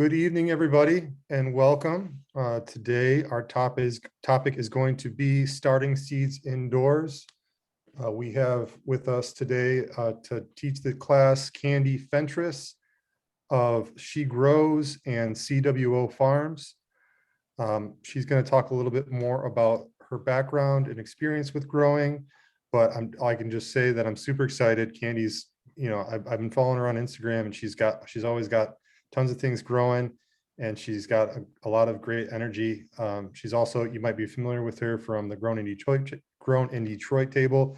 Good evening, everybody, and welcome. Today, our topic is going to be starting seeds indoors. We have with us today to teach the class Candi Fentress of She Grows and CWO Farms. She's going to talk a little bit more about her background and experience with growing, but I can just say that I'm super excited. Candi's, I've been following her on Instagram, and she's always got tons of things growing, and she's got a lot of great energy. She's also, you might be familiar with her from the Grown in Detroit table.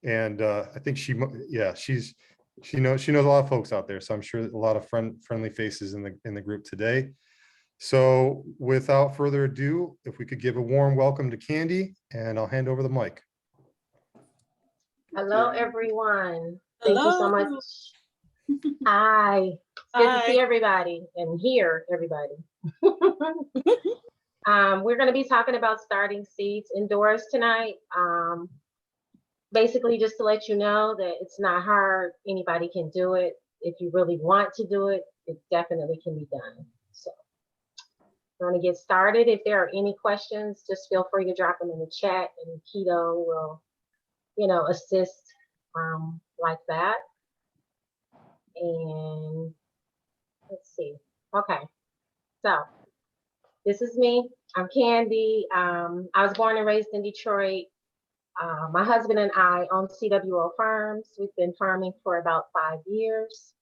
And I think she knows a lot of folks out there. So I'm sure a lot of friendly faces in the group today. So without further ado, if we could give a warm welcome to Candi, and I'll hand over the mic. Hello, everyone. Thank you so much. Hi. Good to see everybody and hear everybody. We're going to be talking about starting seeds indoors tonight. Basically, just to let you know that it's not hard. Anybody can do it. If you really want to do it, it definitely can be done. So we're going to get started. If there are any questions, just feel free to drop them in the chat, and Keto will, assist like that. And let's see. Okay, so this is me. I'm Candi. I was born and raised in Detroit. My husband and I own CWO Farms. We've been farming for about 5 years.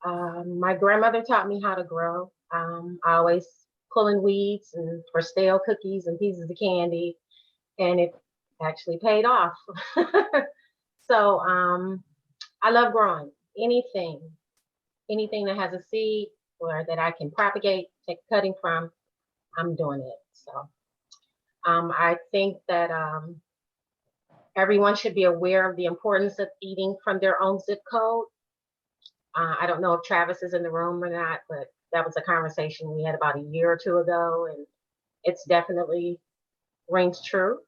My grandmother taught me how to grow. Always pulling weeds and for stale cookies and pieces of candy, and it actually paid off. So I love growing anything that has a seed or that I can propagate, take cutting from, I'm doing it. So I think that everyone should be aware of the importance of eating from their own zip code. I don't know if Travis is in the room or not, but that was a conversation we had about a year or two ago, and it's definitely rings true.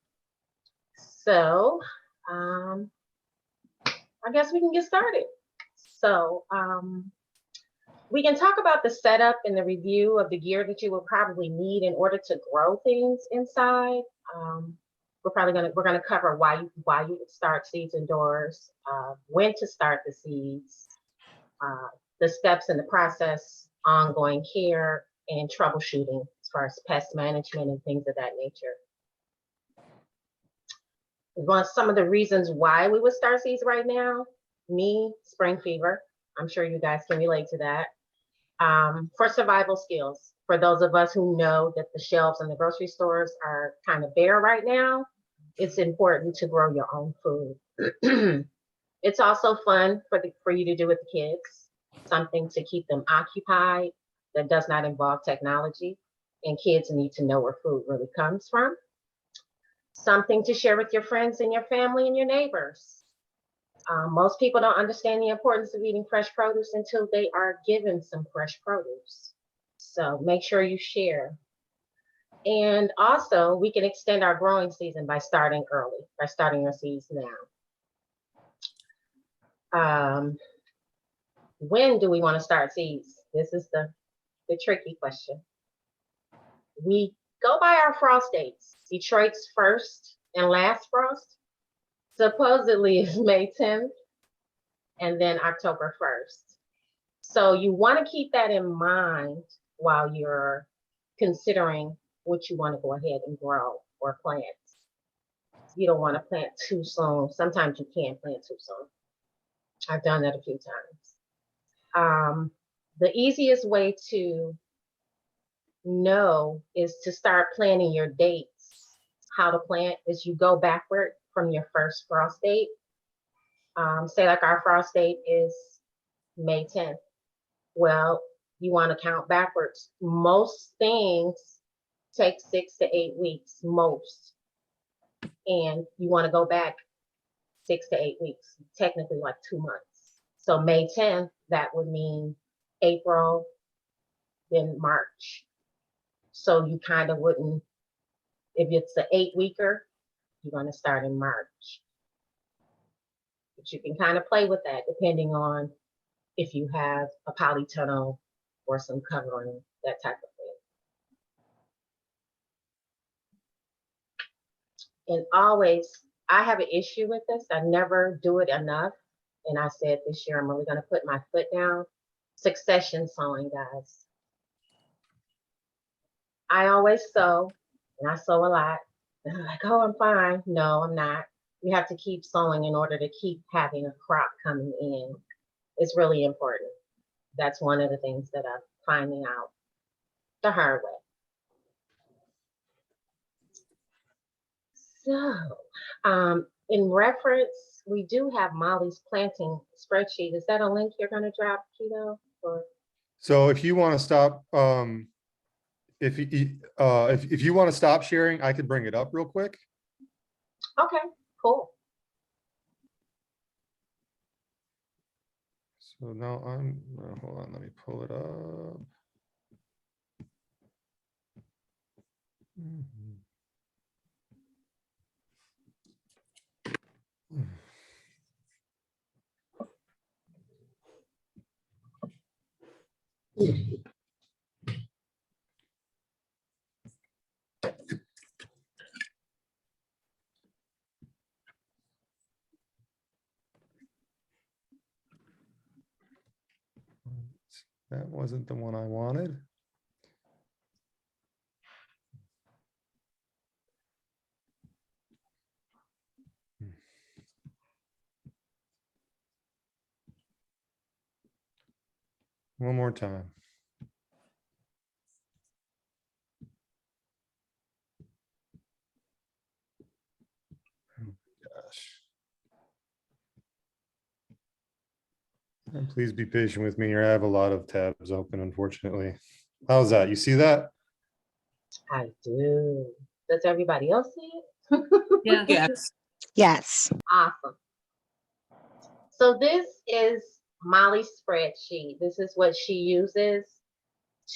So I guess we can get started. So we can talk about the setup and the review of the gear that you will probably need in order to grow things inside. We're gonna cover why you would start seeds indoors, when to start the seeds, the steps in the process, ongoing care, and troubleshooting as far as pest management and things of that nature. Some of the reasons why we would start seeds right now: spring fever. I'm sure you guys can relate to that. For survival skills, for those of us who know that the shelves in the grocery stores are kind of bare right now, it's important to grow your own food. It's also fun for you to do with the kids, something to keep them occupied that does not involve technology, and kids need to know where food really comes from. Something to share with your friends and your family and your neighbors. Most people don't understand the importance of eating fresh produce until they are given some fresh produce. So make sure you share. And also, we can extend our growing season by starting early, by starting your seeds now. When do we want to start seeds? This is the tricky question. We go by our frost dates. Detroit's first and last frost supposedly is May 10th and then October 1st. So you want to keep that in mind while you're considering what you want to go ahead and grow or plant. You don't want to plant too soon. Sometimes you can't plant too soon. I've done that a few times. The easiest way to know is to start planning your dates. How to plant is you go backward from your first frost date. Say like our frost date is May 10th. Well, you want to count backwards. Most things take 6 to 8 weeks, most. And you want to go back 6 to 8 weeks, technically like 2 months. So May 10th, that would mean April, then March. So you kind of wouldn't, if it's an 8-weeker, you're going to start in March. But you can kind of play with that depending on if you have a polytunnel or some covering that type of thing. And always, I have an issue with this. I never do it enough. And I said this year, I'm really going to put my foot down. Succession sowing, guys. I always sow, and I sow a lot. And I'm like, oh, I'm fine. No, I'm not. You have to keep sowing in order to keep having a crop coming in. It's really important. That's one of the things that I'm finding out the hard way. So, in reference, we do have Molly's planting spreadsheet. Is that a link you're going to drop, Keto? Or So if you want to stop, if you want to stop sharing, I could bring it up real quick. okay, cool. So now hold on, let me pull it up. That wasn't the one I wanted. One more time. Oh, gosh. And please be patient with me here. I have a lot of tabs open, unfortunately. How's that? You see that? I do. Does everybody else see it? Yes. Yes. Yes. Awesome. So this is Molly's spreadsheet. This is what she uses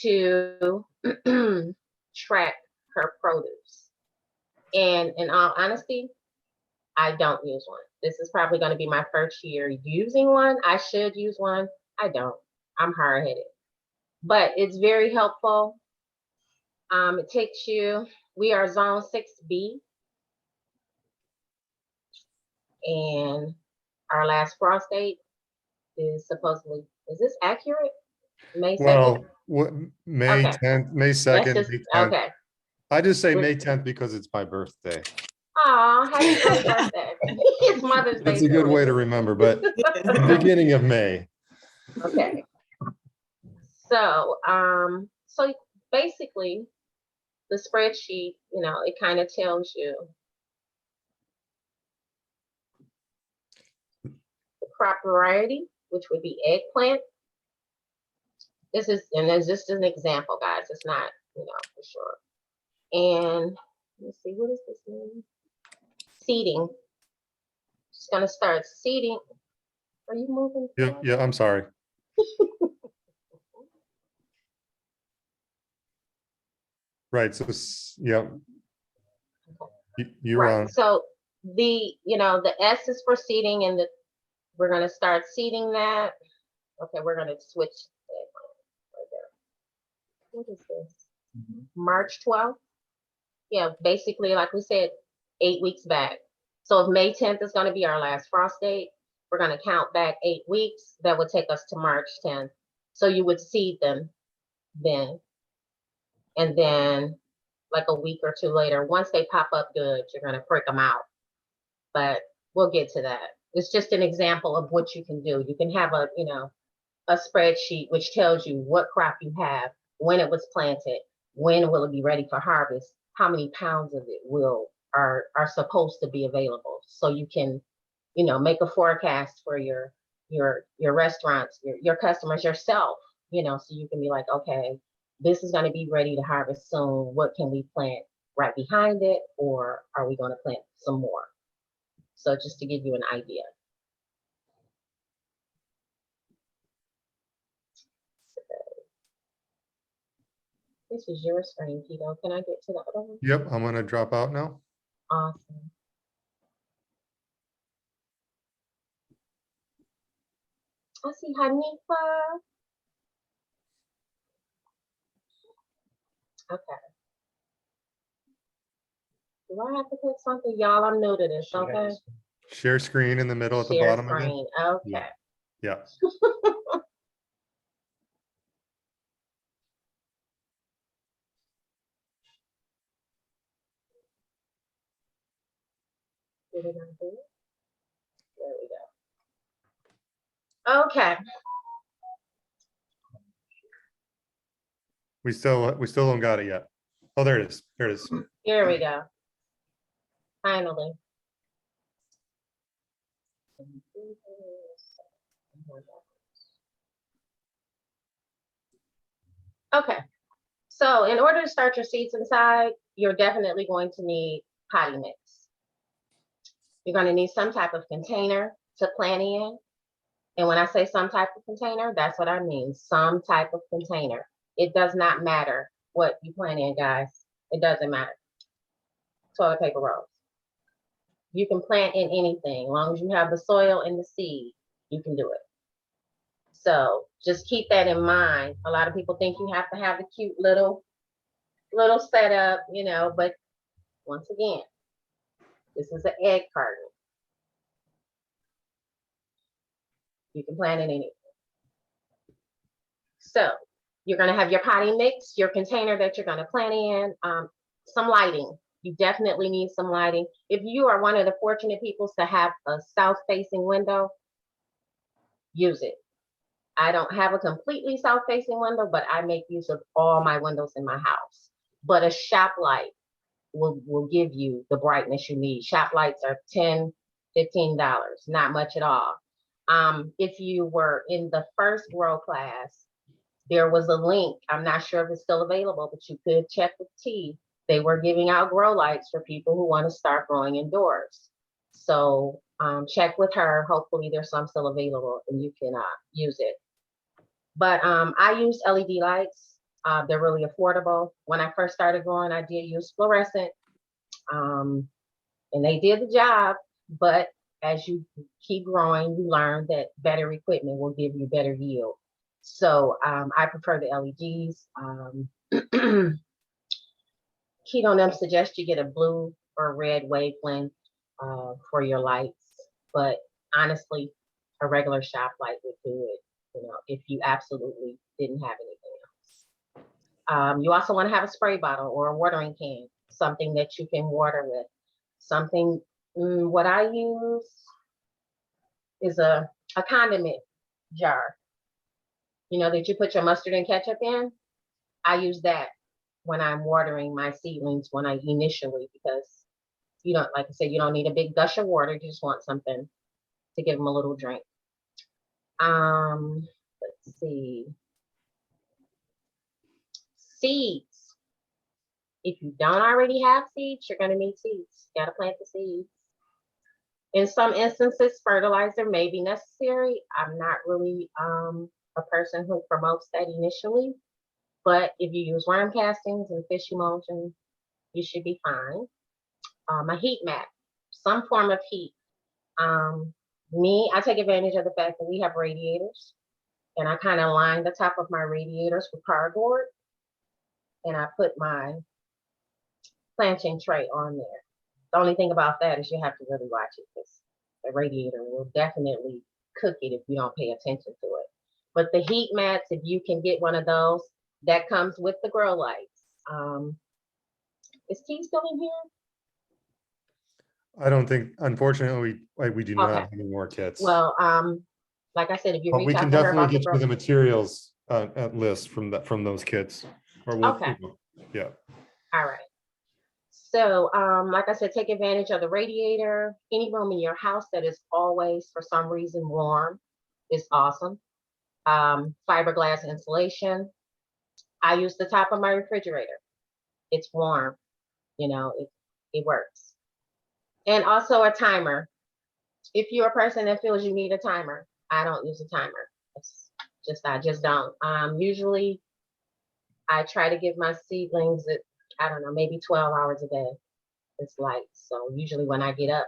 to track her produce. And in all honesty, I don't use one. This is probably going to be my first year using one. I should use one. I don't. I'm hard-headed. But it's very helpful. It takes you, we are zone 6B. And our last frost date is supposedly, is this accurate? May 2nd? Well, what, May Okay. 10th, May Let's 2nd, just, May 10th. okay. I just say May 10th because it's my birthday. Aw, happy early birthday. It's Mother's Day. That's a good too, way to isn't it? remember, but the beginning of May. Okay. So, so basically, the spreadsheet, you know, it kind of tells you the crop variety, which would be eggplant. This is, and there's just an example, guys. It's not, you know, for sure. And let's see, what is this name? Seeding. Just gonna start seeding. Are you moving? Yeah, yeah, I'm sorry. Right, so, yeah. You're Right. on. So the, you know, the S is for seeding, and we're gonna start seeding that. Okay, we're gonna switch that right there. What is this? March 12th? Yeah, basically, like we said, 8 weeks back. So if May 10th is gonna be our last frost date, we're gonna count back 8 weeks. That would take us to March 10th. So you would seed them then. And then like a week or two later, once they pop up good, you're gonna prick them out. But we'll get to that. It's just an example of what you can do. You can have a, you know, a spreadsheet which tells you what crop you have, when it was planted, when will it be ready for harvest, how many pounds of it are supposed to be available. So you can, you know, make a forecast for your restaurants, your customers, yourself, you know, so you can be like, okay, this is going to be ready to harvest soon. What can we plant right behind it, or are we going to plant some more? So just to give you an idea. This is your screen, Keto. Can I get to the other one? Yep, I'm gonna drop out now. Awesome. I see Hanifa. Okay. Do I have to put something? Y'all, I'm new to this, okay? Share screen in the middle at the Share bottom again. screen, okay. Yeah. Did it not do it? There we go. Okay. We still don't got it yet. Oh, there it is. There it is. Here we go. Finally. Okay. So in order to start your seeds inside, you're definitely going to need potting mix. You're going to need some type of container to plant in. And when I say some type of container, that's what I mean. Some type of container. It does not matter what you plant in, guys. It doesn't matter. Toilet paper rolls. You can plant in anything. As long as you have the soil and the seed, you can do it. So just keep that in mind. A lot of people think you have to have the cute little setup, you know, but once again, this is an egg carton. You can plant in anything. So you're going to have your potting mix, your container that you're going to plant in, some lighting. You definitely need some lighting. If you are one of the fortunate people to have a south-facing window, use it. I don't have a completely south-facing window, but I make use of all my windows in my house. But a shop light will give you the brightness you need. Shop lights are $10, $15, not much at all. If you were in the first grow class, there was a link. I'm not sure if it's still available, but you could check with T. They were giving out grow lights for people who want to start growing indoors. So check with her. Hopefully there's some still available and you can use it. But I use LED lights. They're really affordable. When I first started growing, I did use fluorescent, and they did the job. But as you keep growing, you learn that better equipment will give you better yield. So I prefer the LEDs. Keto them suggest you get a blue or red wavelength for your lights, but honestly, a regular shop light would do it. You know, if you absolutely didn't have anything else. You also want to have a spray bottle or a watering can, something that you can water with. Something. What I use is a condiment jar. You know, that you put your mustard and ketchup in. I use that when I'm watering my seedlings when I initially, because you don't, like I said, you don't need a big gush of water. You just want something to give them a little drink. Let's see. Seeds. If you don't already have seeds, you're going to need seeds. You got to plant the seeds. In some instances, fertilizer may be necessary. I'm not really a person who promotes that initially, but if you use worm castings and fish emulsion, you should be fine. A heat mat, some form of heat. I take advantage of the fact that we have radiators, and I kind of line the top of my radiators with cardboard, and I put my planting tray on there. The only thing about that is you have to really watch it, because the radiator will definitely cook it if you don't pay attention to it. But the heat mats, if you can get one of those, that comes with the grow lights. Is T still in here? I don't think, unfortunately, we do not Okay. have any more kits. Well, like I said, if you But reach we out can to her definitely about the get grow. you the materials list from those kits. Or we'll, Okay. yeah. All right. So, like I said, take advantage of the radiator. Any room in your house that is always, for some reason, warm is awesome. Fiberglass insulation. I use the top of my refrigerator. It's warm, you know, it works. And also a timer. If you're a person that feels you need a timer, I don't use a timer. I just don't. Usually I try to give my seedlings, I don't know, maybe 12 hours a day. It's light. So usually when I get up,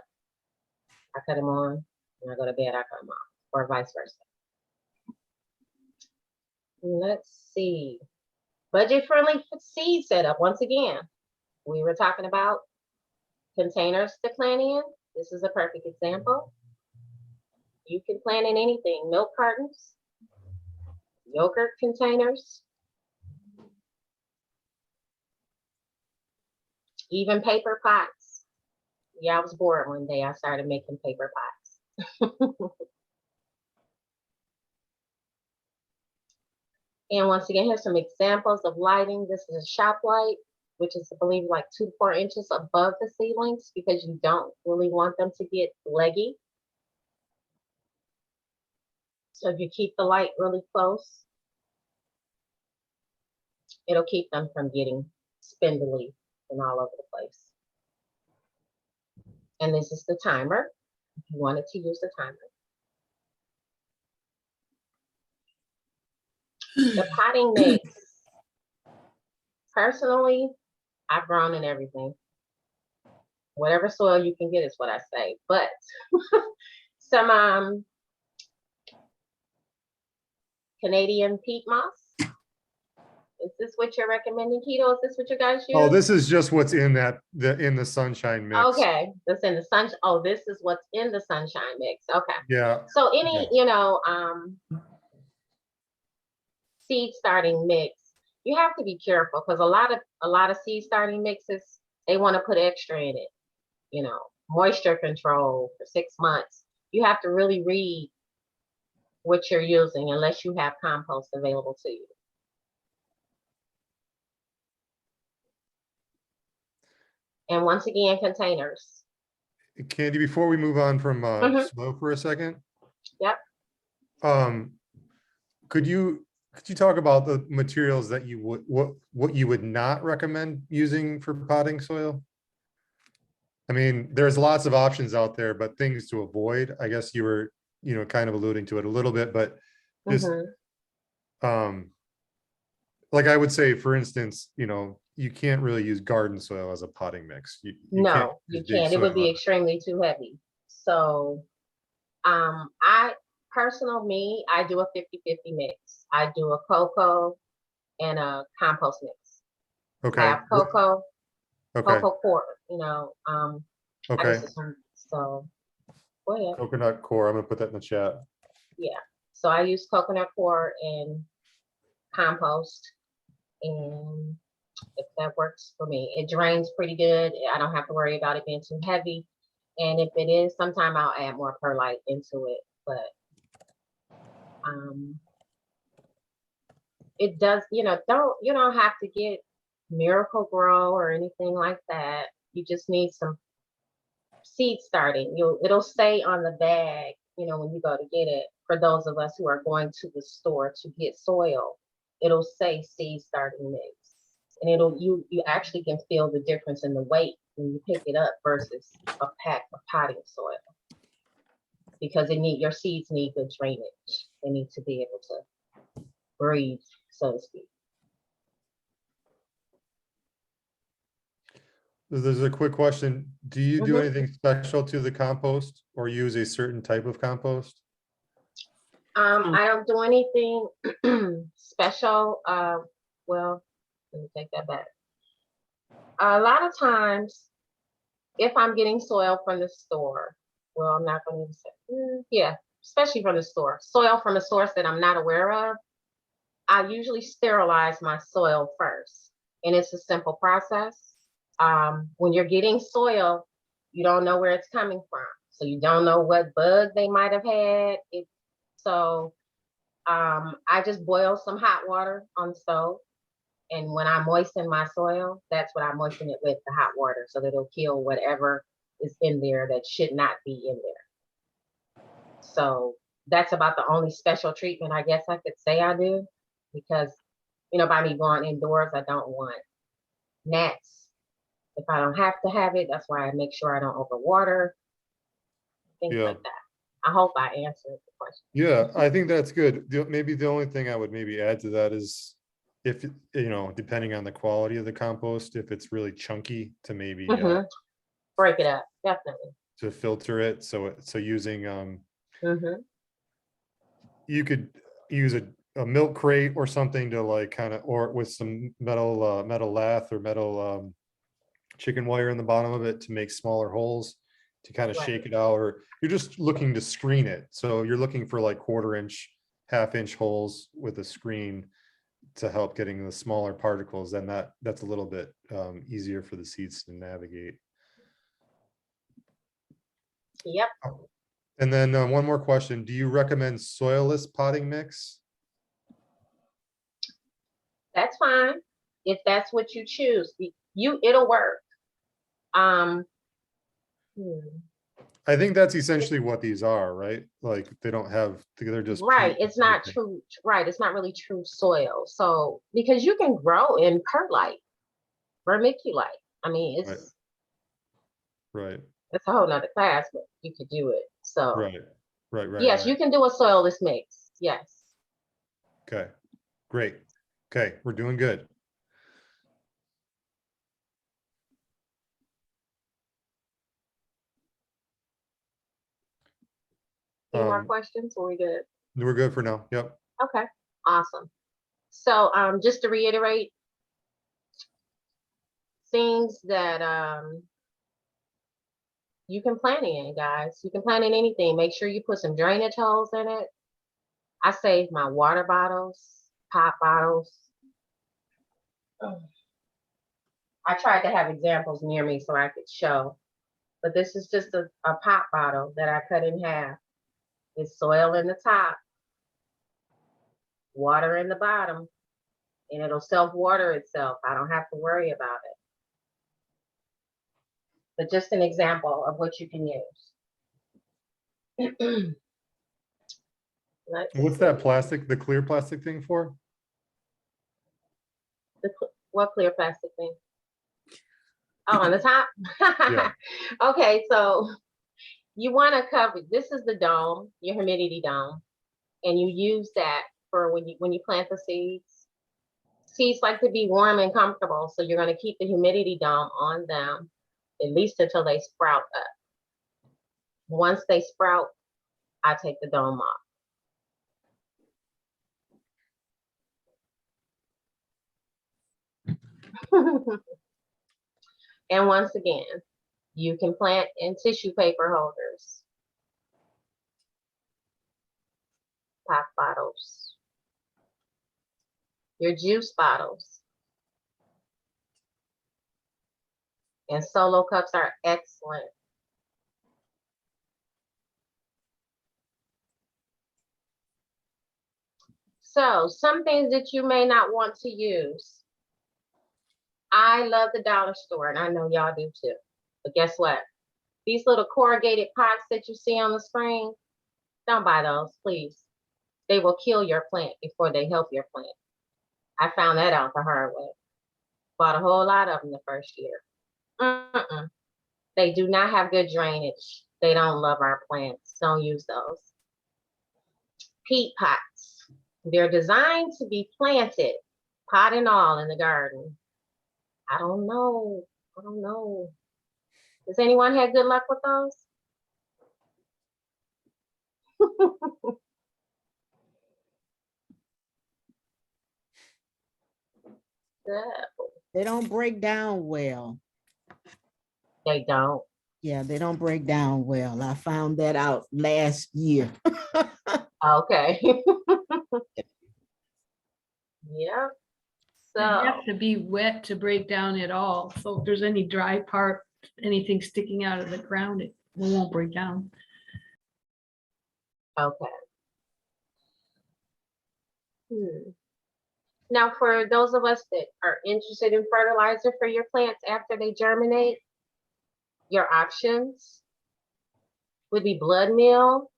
I cut them on. When I go to bed, I cut them off, or vice versa. Let's see. Budget-friendly seed setup. Once again, we were talking about containers to plant in. This is a perfect example. You can plant in anything: milk cartons, yogurt containers, even paper pots. Yeah, I was bored one day. I started making paper pots. And once again, here's some examples of lighting. This is a shop light, which is, I believe, like 2 to 4 inches above the seedlings because you don't really want them to get leggy. So if you keep the light really close, it'll keep them from getting spindly and all over the place. And this is the timer, if you wanted to use the timer. The potting mix. Personally, I've grown in everything. Whatever soil you can get is what I say. But some Canadian peat moss. Is this what you're recommending, Keto? Is this what you guys use? Oh, this is just what's in the sunshine mix. Okay, that's in the sun. Oh, this is what's in the sunshine mix. Okay. Yeah. So any, seed starting mix, you have to be careful because a lot of seed starting mixes, they want to put extra in it. Moisture control for 6 months. You have to really read what you're using unless you have compost available to you. And once again, containers. Candy, before we move on from soil for a second. Yep. Could you talk about the materials that you would what you would not recommend using for potting soil? I mean, there's lots of options out there, but things to avoid. I guess you were, kind of alluding to it a little bit, but just like I would say, for instance, you can't really use garden soil as a potting mix. No, you can't. It would be extremely too heavy. So I do a 50-50 mix. I do a cocoa and a compost mix. Okay. I have cocoa, okay. cocoa core, Okay. So go ahead. Coconut core. I'm gonna put that in the chat. Yeah. So I use coconut core and compost, and if that works for me, it drains pretty good. I don't have to worry about it being too heavy. And if it is, sometime I'll add more perlite into it, but it does, you don't have to get Miracle Grow or anything like that. You just need some seed starting. It'll say on the bag, when you go to get it, for those of us who are going to the store to get soil, it'll say seed starting mix. And you actually can feel the difference in the weight when you pick it up versus a pack of potting soil. Because your seeds need good drainage. They need to be able to breathe, so to speak. There's a quick question. Do you do anything special to the compost or use a certain type of compost? I don't do anything special. Well, let me take that back. A lot of times, if I'm getting soil from the store, well, I'm not going to say, especially from the store, soil from a source that I'm not aware of, I usually sterilize my soil first. And it's a simple process. When you're getting soil, you don't know where it's coming from. So you don't know what bug they might have had. I just boil some hot water on the stove. And when I moisten my soil, that's what I moisten it with, the hot water, so that it'll kill whatever is in there that should not be in there. So that's about the only special treatment I guess I could say I do, because, by me going indoors, I don't want gnats. If I don't have to have it, that's why I make sure I don't overwater, things like that. I hope I answered the question. Yeah, I think that's good. Maybe the only thing I would maybe add to that is, if depending on the quality of the compost, if it's really chunky, to maybe break it up, definitely, to filter it. So using you could use a milk crate or something to like kind of, or with some metal lath or metal chicken wire in the bottom of it to make smaller holes to kind of Right. shake it out, or you're just looking to screen it. So you're looking for like 1/4 inch, 1/2 inch holes with a screen to help getting the smaller particles. Then that's a little bit easier for the seeds to navigate. Yep, And then one more question. Do you recommend soilless potting mix? that's fine. If that's what you choose, it'll work. Hmm. I think that's essentially what these are, right? Like they don't have, they're just. Right, peat. it's not true, right, it's not really true soil. So, because you can grow in perlite, vermiculite. I mean, Right, it's a whole nother class, but you could do it. So, right. yes, you can do a soilless mix. Yes. Okay, great. Okay, we're doing good. Any more questions? Or we good? We're good for now. Yep. Okay, awesome. So, just to reiterate, things that you can plant in, guys. You can plant in anything. Make sure you put some drainage holes in it. I save my water bottles, pop bottles. I tried to have examples near me so I could show, but this is just a pop bottle that I cut in half. It's soil in the top, water in the bottom, and it'll self-water itself. I don't have to worry about it. But just an example of what you can use. What's that plastic, the clear plastic thing for? What clear plastic thing? Oh, on the top? Yeah. Okay, so you want to cover, this is the dome, your humidity dome, and you use that for when you plant the seeds. Seeds like to be warm and comfortable, so you're going to keep the humidity dome on them at least until they sprout up. Once they sprout, I take the dome off. And once again, you can plant in tissue paper holders, pop bottles, your juice bottles, and solo cups are excellent. So some things that you may not want to use. I love the dollar store, and I know y'all do too. But guess what? These little corrugated pots that you see on the screen, don't buy those, please. They will kill your plant before they help your plant. I found that out the hard way. Bought a whole lot of them the first year. They do not have good drainage. They don't love our plants. Don't use those. Peat pots. They're designed to be planted, pot and all, in the garden. I don't know. Does anyone have good luck with those? They don't break down well. They don't. Yeah, they don't break down well. I found that out last year. Okay. Yeah. They So have to be wet to break down at all. So if there's any dry part, anything sticking out of the ground, it won't break down. okay. Now, for those of us that are interested in fertilizer for your plants after they germinate, your options would be blood meal,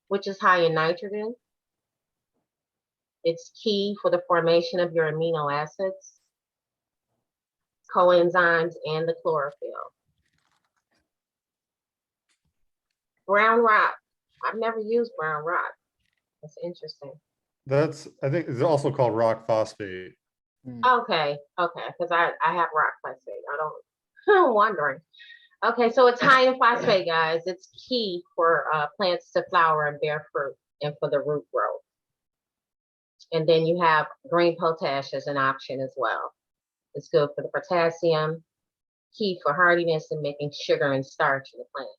which is high in nitrogen. It's key for the formation of your amino acids, coenzymes, and the chlorophyll. Brown rock. I've never used brown rock. That's interesting. I think it's also called rock phosphate. Okay, because I have rock phosphate. I'm wondering. Okay, so it's high in phosphate, guys. It's key for plants to flower and bear fruit and for the root growth. And then you have green potash as an option as well. It's good for the potassium, key for hardiness and making sugar and starch in the plant.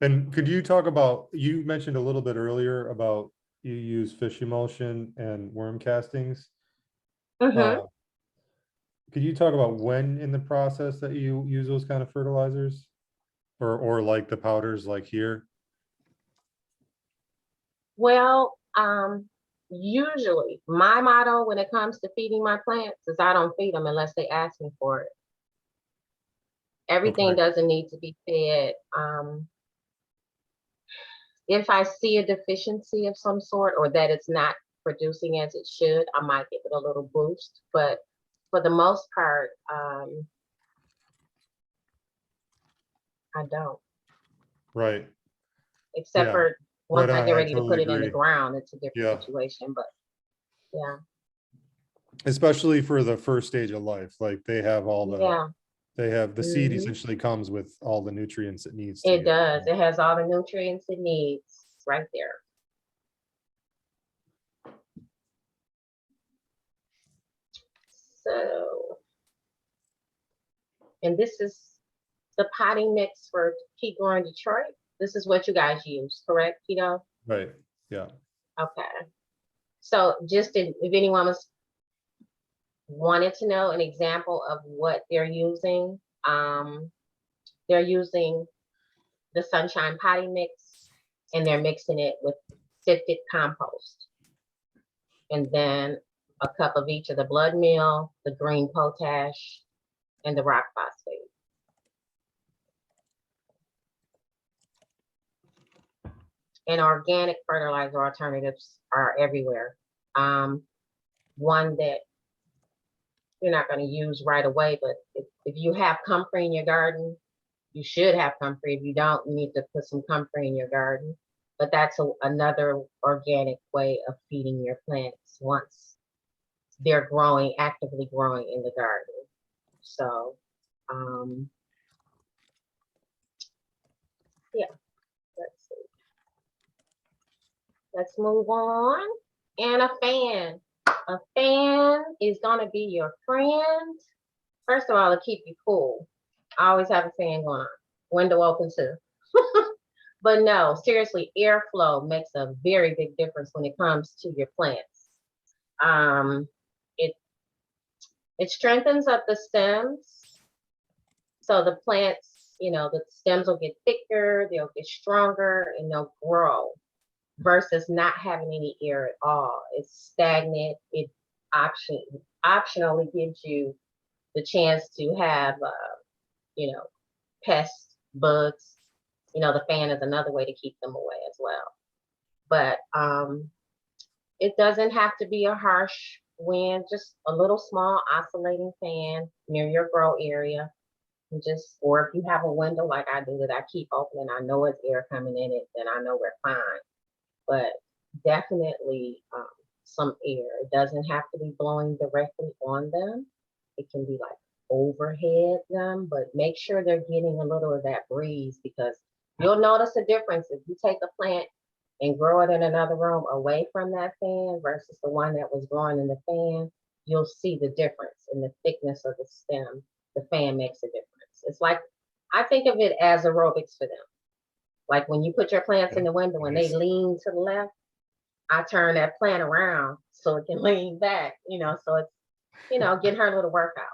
And could you talk about, you mentioned a little bit earlier about you use fish emulsion and worm castings. Mhm. Could you talk about when in the process that you use those kind of fertilizers? Or like the powders like here? Well, usually my motto when it comes to feeding my plants is I don't feed them unless they ask me for it. Everything Okay. doesn't need to be fed. If I see a deficiency of some sort or that it's not producing as it should, I might give it a little boost. But for the most part, I don't. Right. Except Yeah. for Right once I on. get I ready to totally put it in the agree. ground, it's a different Yeah. situation. But yeah, Especially for the first stage of life, like they have all the, yeah, they have, the seed mhm. essentially comes with all the nutrients it needs to It get. does. It has all the nutrients it needs right there. So, and this is the potting mix for Keep Growing Detroit. This is what you guys use, correct, Keto? Right. Yeah. Okay. So just if anyone was wanted to know an example of what they're using the Sunshine Potting Mix and they're mixing it with sifted compost. And then a cup of each of the blood meal, the green potash, and the rock phosphate. And organic fertilizer alternatives are everywhere. One that you're not going to use right away, but if you have comfrey in your garden, you should have comfrey. If you don't, you need to put some comfrey in your garden. But that's another organic way of feeding your plants once they're growing, actively growing in the garden. So, yeah, let's see. Let's move on. And a fan. A fan is gonna be your friend. First of all, to keep you cool. I always have a fan going on. Window open too. But no, seriously, airflow makes a very big difference when it comes to your plants. It it strengthens up the stems. So the plants, the stems will get thicker, they'll get stronger, and they'll grow versus not having any air at all. It's stagnant. It optionally gives you the chance to have, pests, bugs. The fan is another way to keep them away as well. But it doesn't have to be a harsh wind, just a little small oscillating fan near your grow area. And or if you have a window like I do that I keep open and I know it's air coming in it, then I know we're fine. But definitely some air. It doesn't have to be blowing directly on them. It can be like overhead them, but make sure they're getting a little of that breeze because you'll notice a difference if you take a plant and grow it in another room away from that fan versus the one that was growing in the fan. You'll see the difference in the thickness of the stem. The fan makes a difference. It's like, I think of it as aerobics for them. Like when you put your plants in the window and they Nice. lean to the left, I turn that plant around so it can lean back, so it's, getting her a little workout.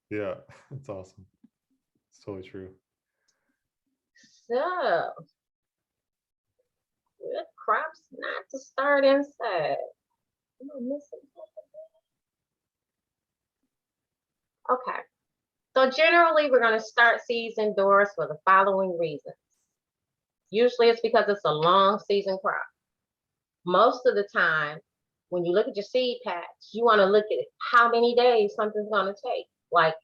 Yeah. That's awesome. It's totally true. So, good crops not to start inside. Am I missing something? Okay. So generally, we're going to start seeds indoors for the following reasons. Usually it's because it's a long season crop. Most of the time, when you look at your seed patch, you want to look at how many days something's going to take. Like,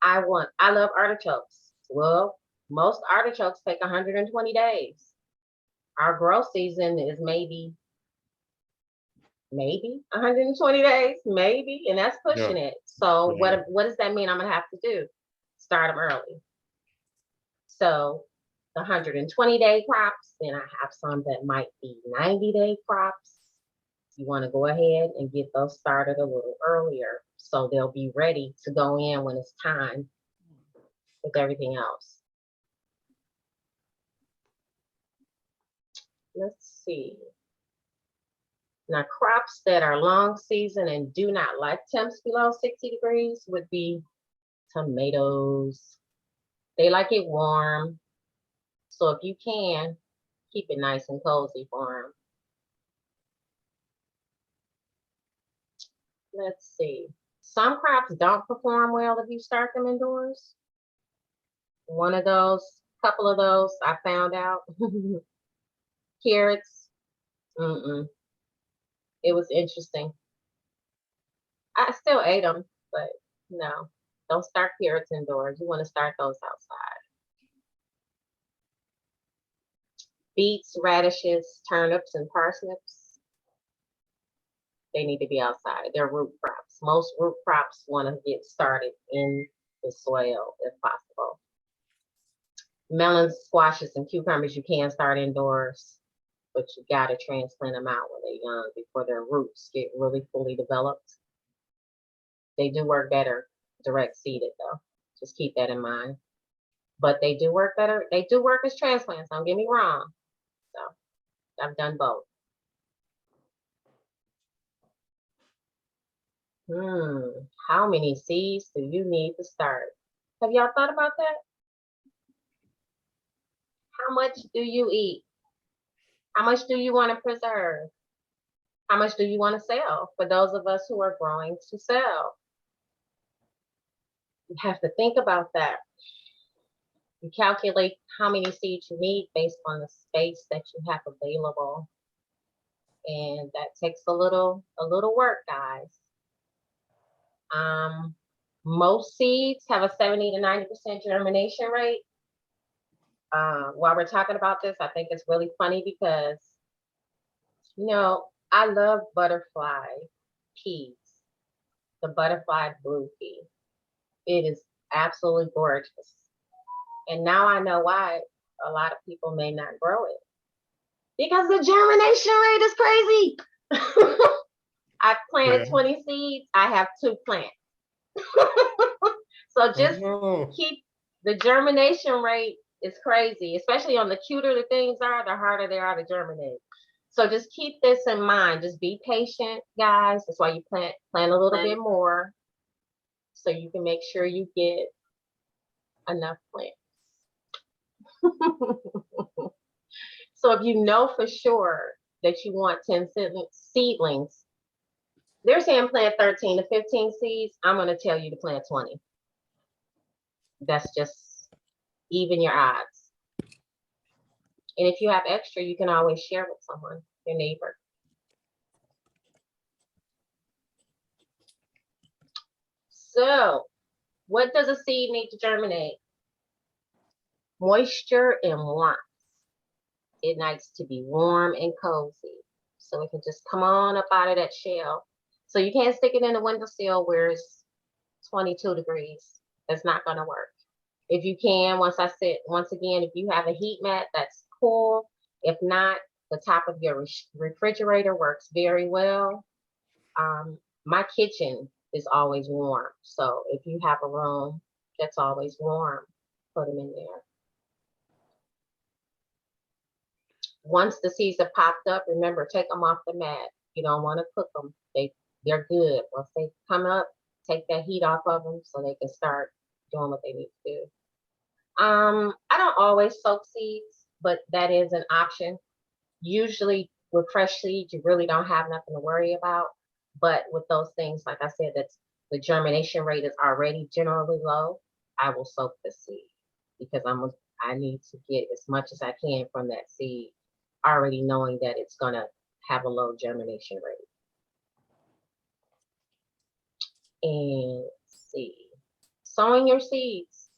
I love artichokes. Well, most artichokes take 120 days. Our growth season is maybe 120 days, maybe, and that's pushing it. So what does that mean I'm gonna have to do? Start them early. So the 120-day crops. Then I have some that might be 90-day crops. You want to go ahead and get those started a little earlier so they'll be ready to go in when it's time with everything else. Let's see. Now, crops that are long season and do not like temps below 60 degrees would be tomatoes. They like it warm. So if you can, keep it nice and cozy for them. Let's see. Some crops don't perform well if you start them indoors. One of those, couple of those, I found out. Carrots. It was interesting. I still ate them, but no, don't start carrots indoors. You want to start those outside. Beets, radishes, turnips, and parsnips, they need to be outside. They're root crops. Most root crops want to get started in the soil if possible. Melons, squashes, and cucumbers you can start indoors, but you got to transplant them out when they're young before their roots get really fully developed. They do work better direct seeded though. Just keep that in mind. But they do work better. They do work as transplants, don't get me wrong. So I've done both. How many seeds do you need to start? Have y'all thought about that? How much do you eat? How much do you want to preserve? How much do you want to sell for those of us who are growing to sell? You have to think about that. You calculate how many seeds you need based on the space that you have available. And that takes a little work, guys. Most seeds have a 70 to 90% germination rate. While we're talking about this, I think it's really funny because, you know, I love butterfly peas, the butterfly blue pea. It is absolutely gorgeous. And now I know why a lot of people may not grow it. Because the germination rate is crazy. I've planted 20 seeds. I have 2 plants. So just keep the germination rate is crazy, especially on the cuter the things are, the harder they are to germinate. So just keep this in mind. Just be patient, guys. That's why you plant a little bit more so you can make sure you get enough plants. So if you know for sure that you want 10 seedlings, they're saying plant 13 to 15 seeds. I'm going to tell you to plant 20. That's just even your odds. And if you have extra, you can always share with someone, your neighbor. So, what does a seed need to germinate? Moisture and warmth. It needs to be warm and cozy, so it can just come on up out of that shell. So you can't stick it in the windowsill where it's 22 degrees. That's not going to work. If you can, once again, if you have a heat mat, that's cool. If not, the top of your refrigerator works very well. My kitchen is always warm. So if you have a room that's always warm, put them in there. Once the seeds are popped up, remember, take them off the mat. You don't want to cook them. They're good. Once they come up, take that heat off of them so they can start doing what they need to do. I don't always soak seeds, but that is an option. Usually with fresh seeds, you really don't have nothing to worry about. But with those things, like I said, that's the germination rate is already generally low. I will soak the seed because I need to get as much as I can from that seed, already knowing that it's gonna have a low germination rate. And let's see, sowing your seeds,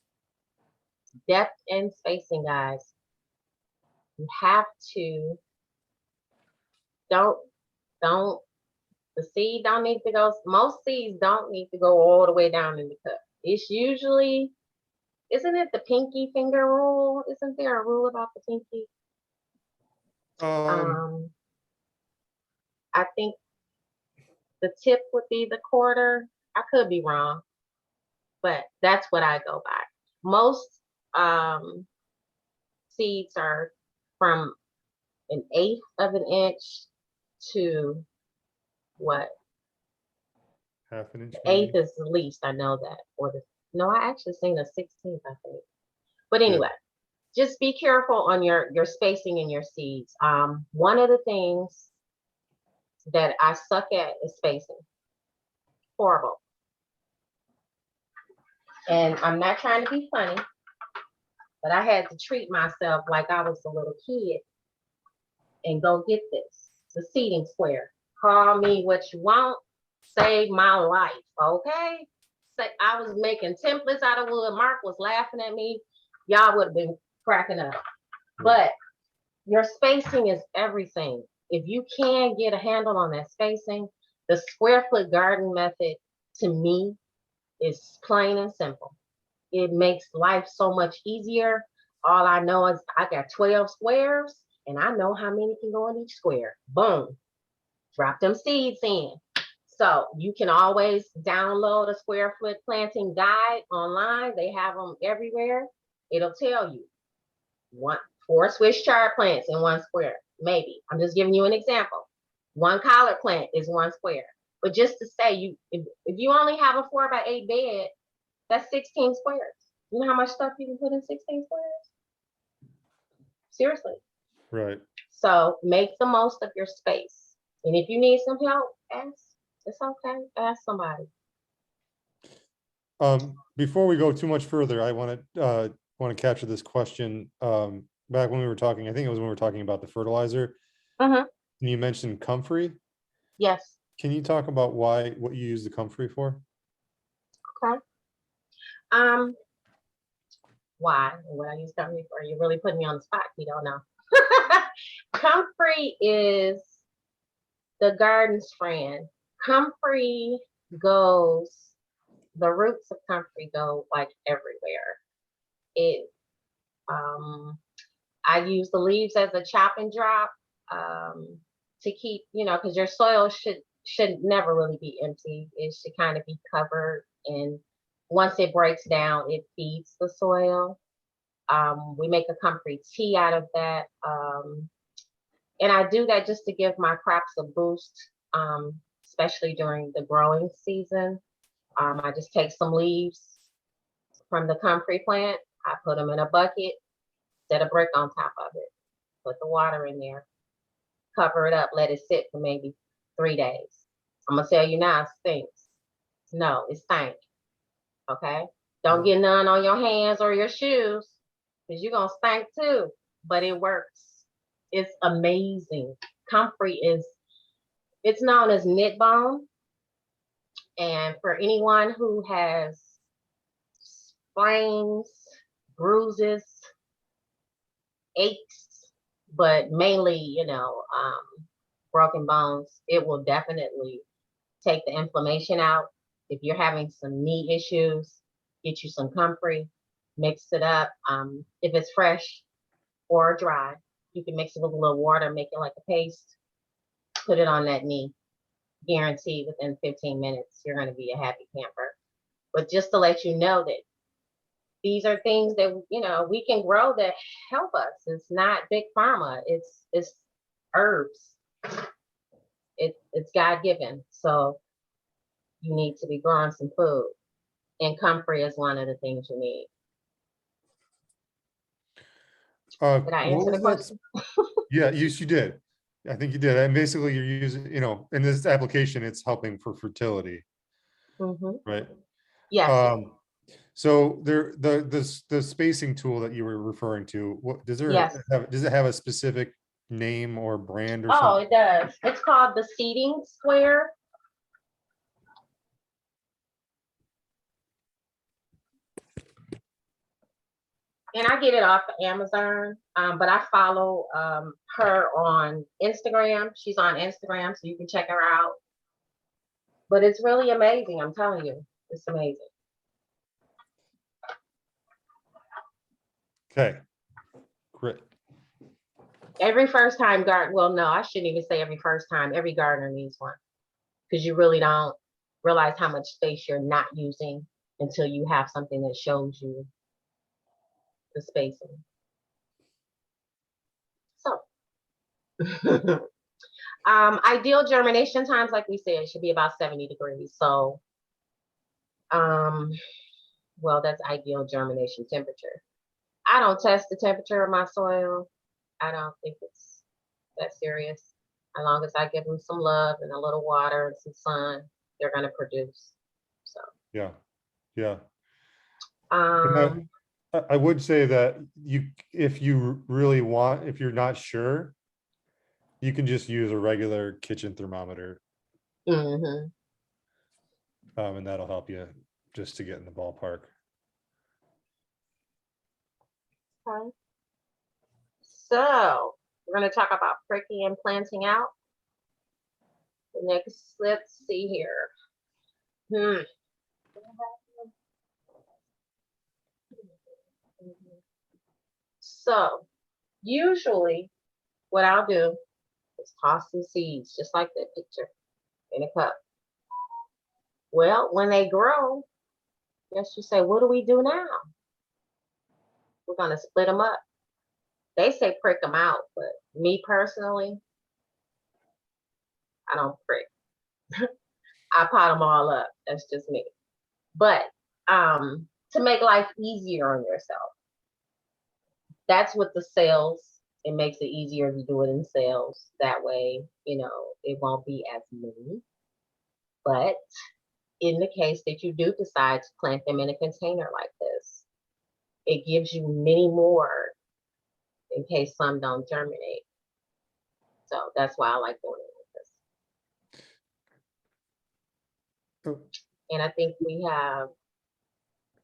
depth and spacing, guys. You have to, the seed don't need to go, most seeds don't need to go all the way down in the cup. It's usually isn't it the pinky finger rule? Isn't there a rule about the pinky? Um, I think the tip would be the quarter. I could be wrong, but that's what I go by. Most seeds are from 1/8 of an inch to what? half an inch. Eighth maybe? is the least, I know that. Or the no, I actually seen the 16th, I think. But Yeah. anyway, just be careful on your spacing in your seeds. One of the things that I suck at is spacing. Horrible. And I'm not trying to be funny, but I had to treat myself like I was a little kid and go get this, the seeding square. Call me what you want, save my life, okay? Say I was making templates out of wood. Mark was laughing at me. Y'all would have been cracking up. But your spacing is everything. If you can get a handle on that spacing, the square foot garden method to me is plain and simple. It makes life so much easier. All I know is I got 12 squares and I know how many can go in each square. Boom, drop them seeds in. So you can always download a square foot planting guide online. They have them everywhere. It'll tell you 4 Swiss chard plants in 1 square. Maybe. I'm just giving you an example. 1 collard plant is 1 square. But just to say, if you only have a 4x8 bed, that's 16 squares. You know how much stuff you can put in 16 squares? Seriously. Right. So make the most of your space. And if you need some help, ask. It's okay. Ask somebody. Before we go too much further, I want to capture this question. Back when we were talking, I think it was when we were talking about the fertilizer. Mm-hmm. And you mentioned Comfrey. Yes. Can you talk about what you use the Comfrey for? Okay. Why? What I use Comfrey for? You're really putting me on the spot. You don't know. Comfrey is the garden's friend. Comfrey goes, the roots of Comfrey go like everywhere. I use the leaves as a chop and drop to keep, because your soil should never really be empty. It should kind of be covered, and once it breaks down, it feeds the soil. We make a Comfrey tea out of that. And I do that just to give my crops a boost, especially during the growing season. I just take some leaves from the Comfrey plant. I put them in a bucket, set a brick on top of it, put the water in there, cover it up, let it sit for maybe 3 days. I'm gonna tell you now, it stinks. No, it stank. Okay? Don't get none on your hands or your shoes, because you're gonna stink too. But it works. It's amazing. Comfrey it's known as knit bone. And for anyone who has sprains, bruises, aches, but mainly, broken bones, it will definitely take the inflammation out. If you're having some knee issues, get you some Comfrey, mix it up. If it's fresh or dry, you can mix it with a little water, make it like a paste, put it on that knee. Guaranteed within 15 minutes, you're going to be a happy camper. But just to let you know that these are things that, we can grow that help us. It's not big pharma. It's herbs. It's God-given. So you need to be growing some food. And Comfrey is one of the things you need. Did I answer the question? Yeah, you did. I think you did. And basically you're using, in this application, it's helping for fertility. Mm-hmm. Right. Yes. So the spacing tool that you were referring to, what does it have a specific name or brand or something? Oh, it does. It's called the seeding square. And I get it off of Amazon, but I follow her on Instagram. She's on Instagram, so you can check her out. But it's really amazing. I'm telling you, it's amazing. Okay, great. Every first time garden, well, no, I shouldn't even say every first time. Every gardener needs one. Because you really don't realize how much space you're not using until you have something that shows you the spacing. So, ideal germination times, like we said, should be about 70 degrees. So, well, that's ideal germination temperature. I don't test the temperature of my soil. I don't think it's that serious. As long as I give them some love and a little water and some sun, they're gonna produce. So, Yeah, yeah. um, I would say that if you really want, if you're not sure, you can just use a regular kitchen thermometer, mhm. and that'll help you just to get in the ballpark. Okay. So we're gonna talk about pricking and planting out. The next, let's see here. So usually what I'll do is toss some seeds, just like that picture, in a cup. Well, when they grow, yes, you say, what do we do now? We're gonna split them up. They say prick them out, but me personally, I don't prick. I pot them all up. That's just me. But to make life easier on yourself, that's what the sales. It makes it easier to do it in sales. That way, it won't be as many. But in the case that you do decide to plant them in a container like this, it gives you many more in case some don't germinate. So that's why I like doing it like this. Oh. And I think we have,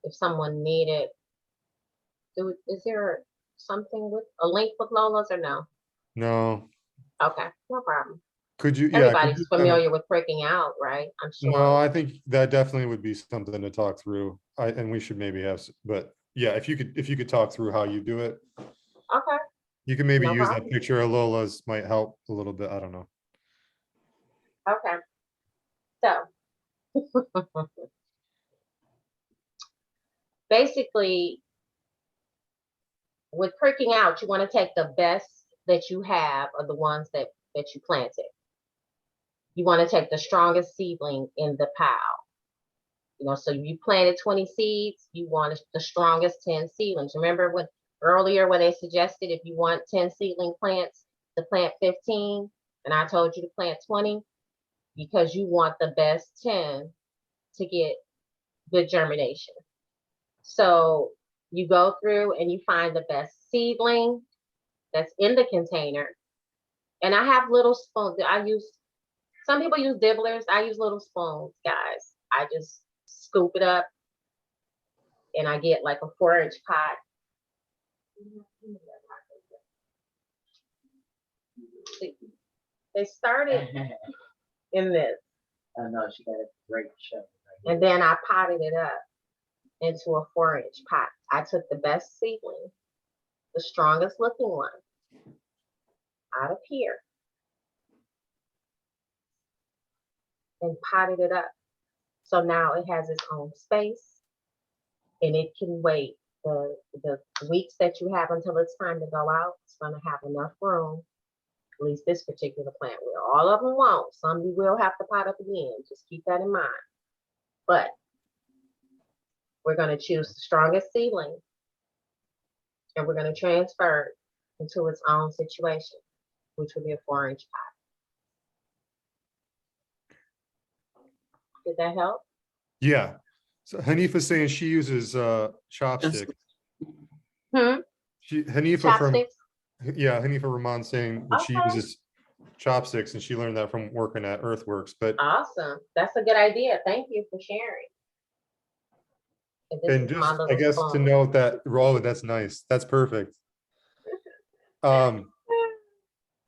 if someone needed, is there something with a link with Lola's or no? No, Okay, no problem. could you, yeah, could Everybody's you familiar with pricking out, right? I'm sure. no, I think that definitely would be something to talk through. And we should maybe have, but yeah, if you could talk through how you do it, Okay, you can maybe no use that problem. picture of Lola's might help a little bit. I don't know. Okay. So basically, with pricking out, you want to take the best that you have of the ones that you planted. You want to take the strongest seedling in the pile. So you planted 20 seeds, you want the strongest 10 seedlings. Remember earlier when they suggested if you want 10 seedling plants to plant 15, and I told you to plant 20, because you want the best 10 to get good germination. So you go through and you find the best seedling that's in the container. And I have little spoons. Some people use dibblers. I use little spoons, guys. I just scoop it up and I get like a 4-inch pot. They started in this. I know she got a great show. And then I potted it up into a 4-inch pot. I took the best seedling, the strongest looking one, out of here, and potted it up. So now it has its own space, and it can wait the weeks that you have until it's time to go out. It's going to have enough room. At least this particular plant will. All of them won't. Some you will have to pot up again. Just keep that in mind. But we're going to choose the strongest seedling, and we're going to transfer it into its own situation, which will be a 4-inch pot. Did that help? Yeah. So Hanifa's saying she uses chopsticks. Hanifa Chopsticks? Hanifa Rahman saying that she Okay. uses chopsticks and she learned that from working at Earthworks. But Awesome. That's a good idea. Thank you for sharing. and just I guess to note that, oh, that's nice. That's perfect.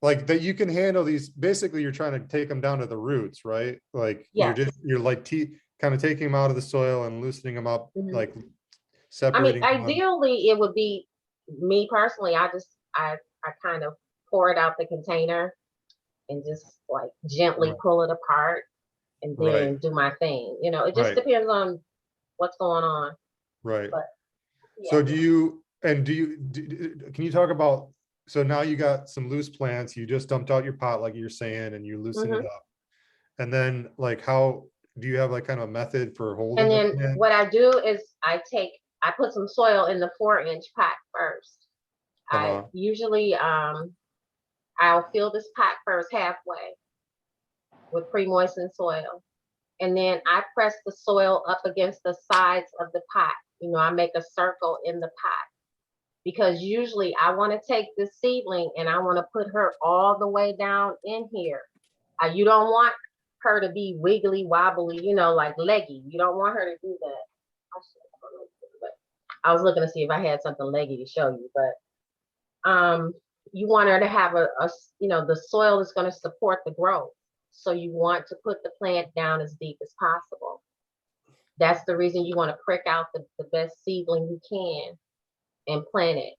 Like that you can handle these. Basically, you're trying to take them down to the roots, right? Like Yes. you're like kind of taking them out of the soil and loosening them up, like I mean, separating them out. ideally, it would be me personally, I kind of pour it out the container and just like gently Right. pull it apart and then Right. do my thing. You know, it just Right. depends on what's going on. Right. But So yeah. can you talk about, so now you got some loose plants, you just dumped out your pot, like you're saying, and you loosen it Mhm. up. And then like, how, do you have like kind of a method for holding And the then plant? what I do is I put some soil in the 4-inch pot first. I Uh-huh. usually, I'll fill this pot first halfway with pre-moistened soil. And then I press the soil up against the sides of the pot. You know, I make a circle in the pot because usually I want to take this seedling and I want to put her all the way down in here. You don't want her to be wiggly wobbly, you know, like leggy. You don't want her to do that. I was looking to see if I had something leggy to show you, but you want her to have you know, the soil is going to support the growth. So you want to put the plant down as deep as possible. That's the reason you want to prick out the best seedling you can and plant it.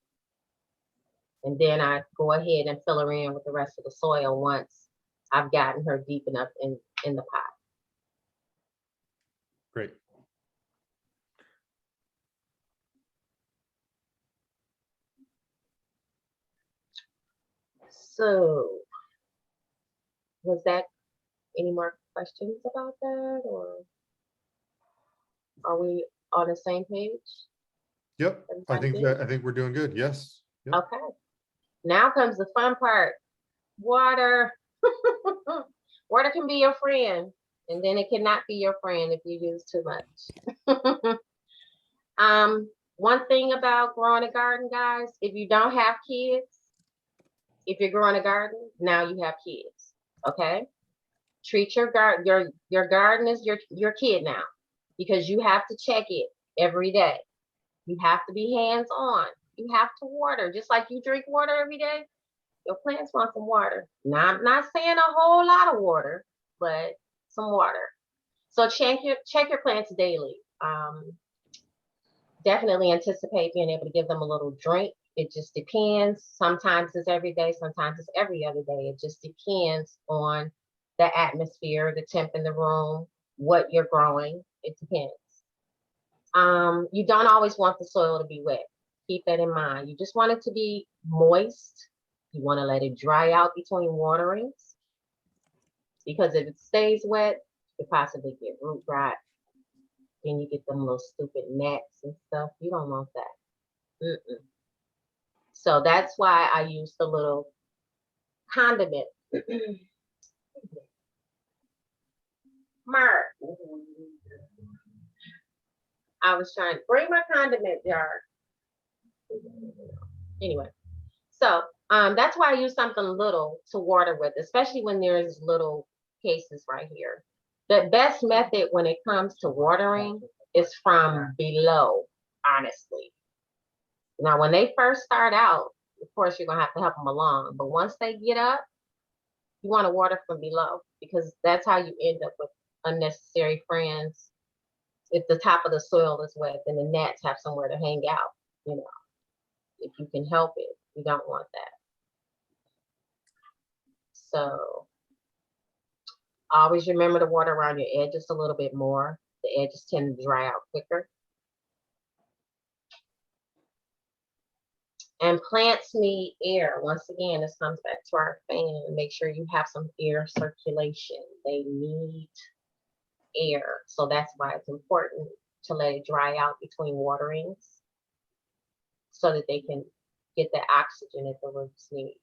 And then I go ahead and fill her in with the rest of the soil once I've gotten her deep enough in the pot. Great. So was that any more questions about that, or are we on the same page? Yep. Everybody good? I think we're doing good. Yes. Yep. Okay. Now comes the fun part. Water. Water can be your friend, and then it cannot be your friend if you use too much. One thing about growing a garden, guys, if you don't have kids, if you're growing a garden, now you have kids. Okay? Treat your garden, your garden is your kid now, because you have to check it every day. You have to be hands-on. You have to water, just like you drink water every day. Your plants want some water. Now, I'm not saying a whole lot of water, but some water. So check your plants daily. Definitely anticipate being able to give them a little drink. It just depends. Sometimes it's every day, sometimes it's every other day. It just depends on the atmosphere, the temp in the room, what you're growing. It depends. You don't always want the soil to be wet. Keep that in mind. You just want it to be moist. You want to let it dry out between waterings, because if it stays wet, you could possibly get root rot. Then you get them little stupid gnats and stuff. You don't want that. Mm-mm. So that's why I use the little condiment. Mark, I was trying to bring my condiment jar. Anyway, so that's why I use something little to water with, especially when there's little cases right here. The best method when it comes to watering is from below, honestly. Now, when they first start out, of course, you're going to have to help them along. But once they get up, you want to water from below, because that's how you end up with unnecessary friends. If the top of the soil is wet, then the gnats have somewhere to hang out. You know, if you can help it, you don't want that. So always remember to water around your edges a little bit more. The edges tend to dry out quicker. And plants need air. Once again, this comes back to our fan. Make sure you have some air circulation. They need air. So that's why it's important to let it dry out between waterings, so that they can get the oxygen that the roots need.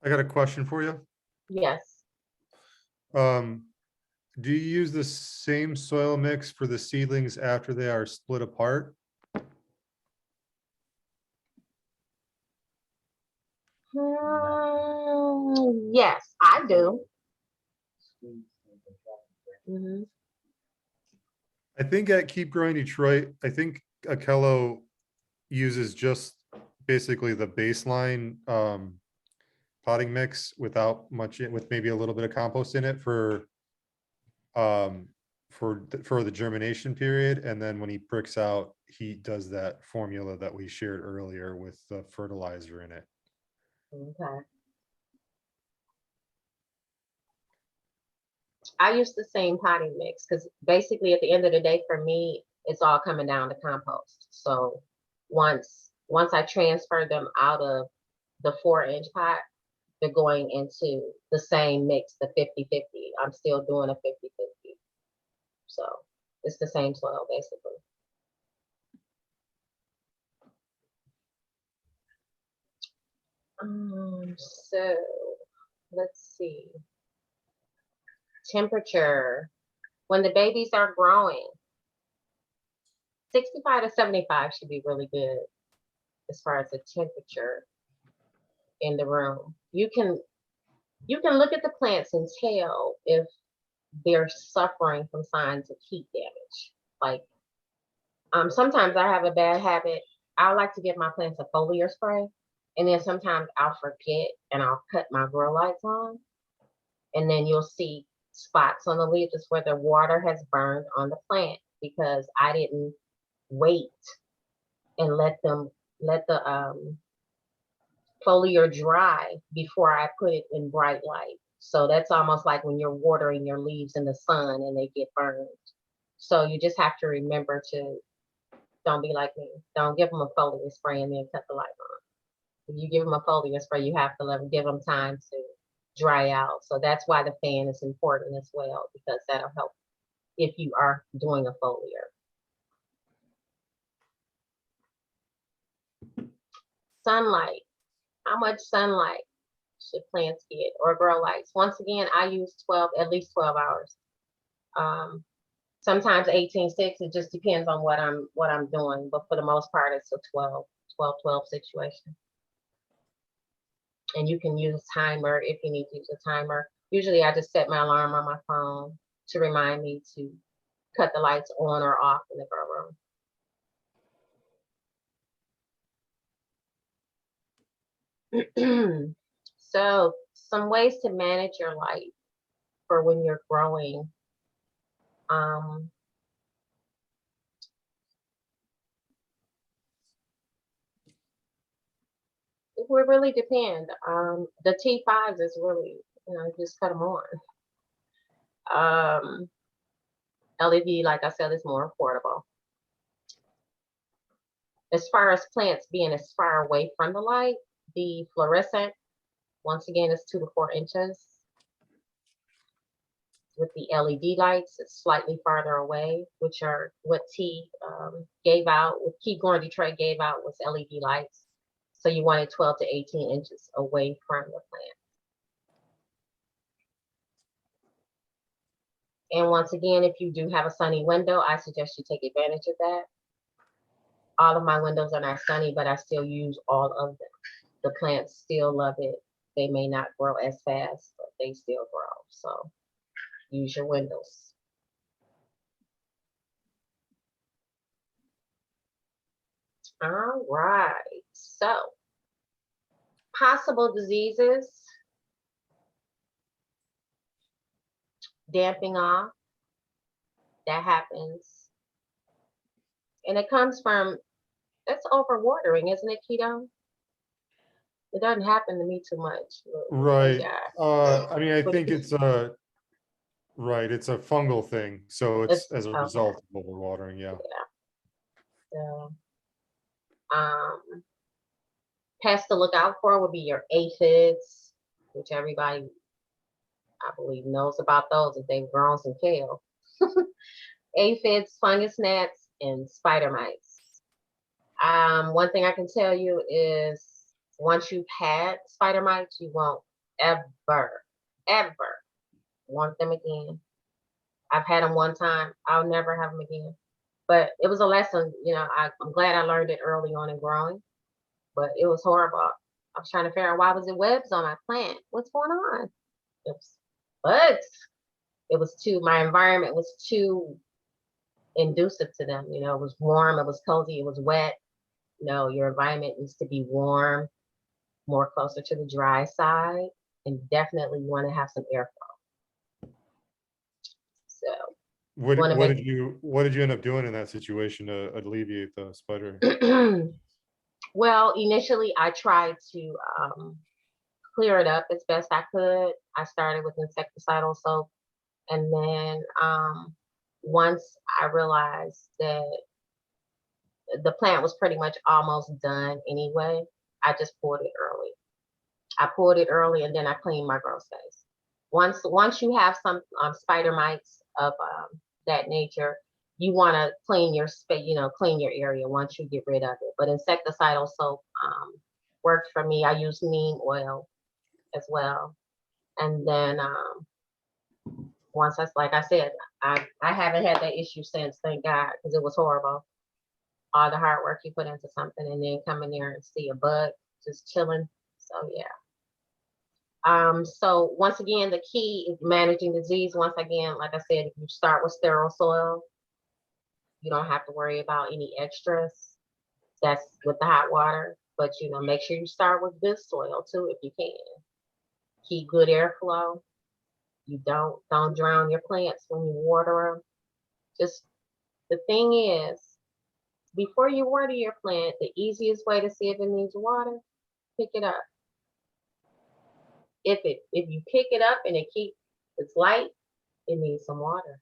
I got a question for you. Yes. Do you use the same soil mix for the seedlings after they are split apart? Yes, I do. Mm-hmm. I think at Keep Growing Detroit, I think Akello uses just basically the baseline potting mix without much, with maybe a little bit of compost in it for the germination period. And then when he pricks out, he does that formula that we shared earlier with the fertilizer in it. Okay. I use the same potting mix because basically at the end of the day, for me, it's all coming down to compost. So once I transfer them out of the 4-inch pot, they're going into the same mix, the 50-50. I'm still doing a 50-50. So it's the same soil basically. So let's see. Temperature. When the babies are growing, 65 to 75 should be really good as far as the temperature in the room. You can look at the plants and tell if they're suffering from signs of heat damage. Like sometimes I have a bad habit. I like to give my plants a foliar spray, and then sometimes I'll forget and I'll cut my grow lights on, and then you'll see spots on the leaves is where the water has burned on the plant because I didn't wait and let the foliar dry before I put it in bright light. So that's almost like when you're watering your leaves in the sun and they get burned. So you just have to remember to don't be like me. Don't give them a foliar spray and then cut the light on. If you give them a foliar spray, you have to give them time to dry out. So that's why the fan is important as well, because that'll help if you are doing a foliar. Sunlight. How much sunlight should plants get, or grow lights? Once again, I use at least 12 hours. Sometimes 18-6, it just depends on what I'm doing, but for the most part, it's a 12 situation. And you can use a timer if you need to use a timer. Usually I just set my alarm on my phone to remind me to cut the lights on or off in the grow room. So some ways to manage your light for when you're growing. It would really depend. The T5s is really, just cut them on. LED, like I said, is more affordable. As far as plants being as far away from the light, the fluorescent, once again, is 2 to 4 inches. With the LED lights, it's slightly farther away, which are what T gave out, what Key Gore Detroit gave out was LED lights. So you wanted 12 to 18 inches away from the plant. And once again, if you do have a sunny window, I suggest you take advantage of that. All of my windows are not sunny, but I still use all of them. The plants still love it. They may not grow as fast, but they still grow. So use your windows. All right. So possible diseases. Damping off. That happens. And it comes from, that's overwatering, isn't it, Keto? It doesn't happen to me too much. Right. Yeah. I mean, I think it's a fungal thing. So it's as a result of overwatering, yeah. So, pests to look out for would be your aphids, which everybody, I believe, knows about those if they've grown some kale. Aphids, fungus gnats, and spider mites. One thing I can tell you is once you've had spider mites, you won't ever want them again. I've had them one time. I'll never have them again. But it was a lesson, I'm glad I learned it early on in growing, but it was horrible. I was trying to figure out why was it webs on my plant? What's going on? It was bugs. It was my environment was too inducive to them. It was warm, it was cozy, it was wet. Your environment needs to be warm, more closer to the dry side, and definitely you want to have some airflow. So What, Wanna what make- did you, what did you end up doing in that situation to alleviate the spider? Well, initially I tried to clear it up as best I could. I started with insecticidal soap, and then once I realized that the plant was pretty much almost done anyway, I just pulled it early. I pulled it early, and then I cleaned my grow space. Once you have some spider mites of that nature, you want to clean your space, clean your area once you get rid of it. But insecticidal soap worked for me. I use neem oil as well. And then once that's, like I said, I haven't had that issue since, thank God, because it was horrible. All the hard work you put into something and then come in there and see a bug just chilling. So yeah. So once again, the key is managing disease. Once again, like I said, if you start with sterile soil, you don't have to worry about any extras. That's with the hot water, but make sure you start with good soil too, if you can. Keep good airflow. You don't drown your plants when you water them. Just the thing is, before you water your plant, the easiest way to see if it needs water, pick it up. If you pick it up and it's light, it needs some water.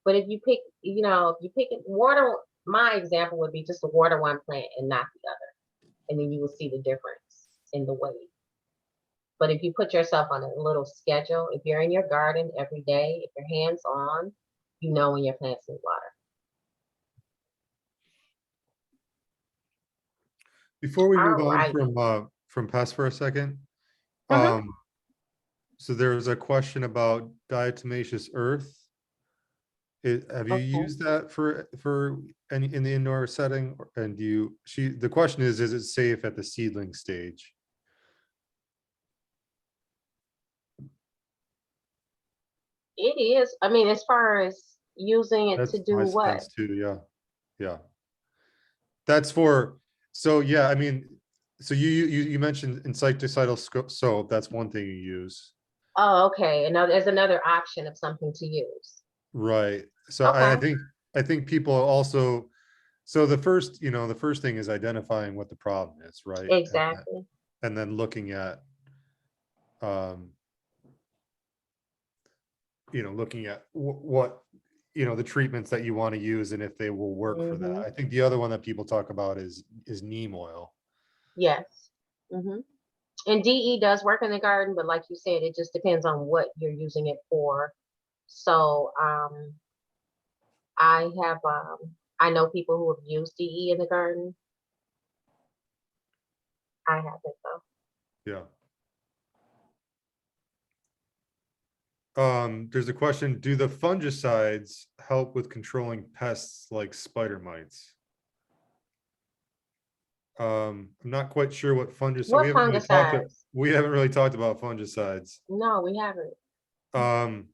But if you pick it, water, my example would be just to water one plant and not the other. And then you will see the difference in the weight. But if you put yourself on a little schedule, if you're in your garden every day, if you're hands on, you know when your plants need water. Before we move All on right. from pests for a second, Mhm. so there's a question about diatomaceous earth. Have you Okay. used that for any in the indoor setting? And the question is it safe at the seedling stage? It is. I mean, as far as using it to That's do my what? sense too. Yeah, yeah. That's for, so yeah. I mean, so you mentioned insecticidal soap. That's one thing you use, Oh, okay. And now there's another option of something to use. right? So Okay. I think people also. So the first thing is identifying what the problem is, right? Exactly. And then looking at looking at what the treatments that you want to use and if they will work for that. Mm-hmm. I think the other one that people talk about is neem oil. Yes. Mm-hmm. And DE does work in the garden, but like you said, it just depends on what you're using it for. So I have I know people who have used DE in the garden. I haven't though. Yeah. There's a question, do the fungicides help with controlling pests like spider mites? I'm not quite sure what fungicides. What fungicides? We haven't really talked about fungicides. No, we haven't. Um,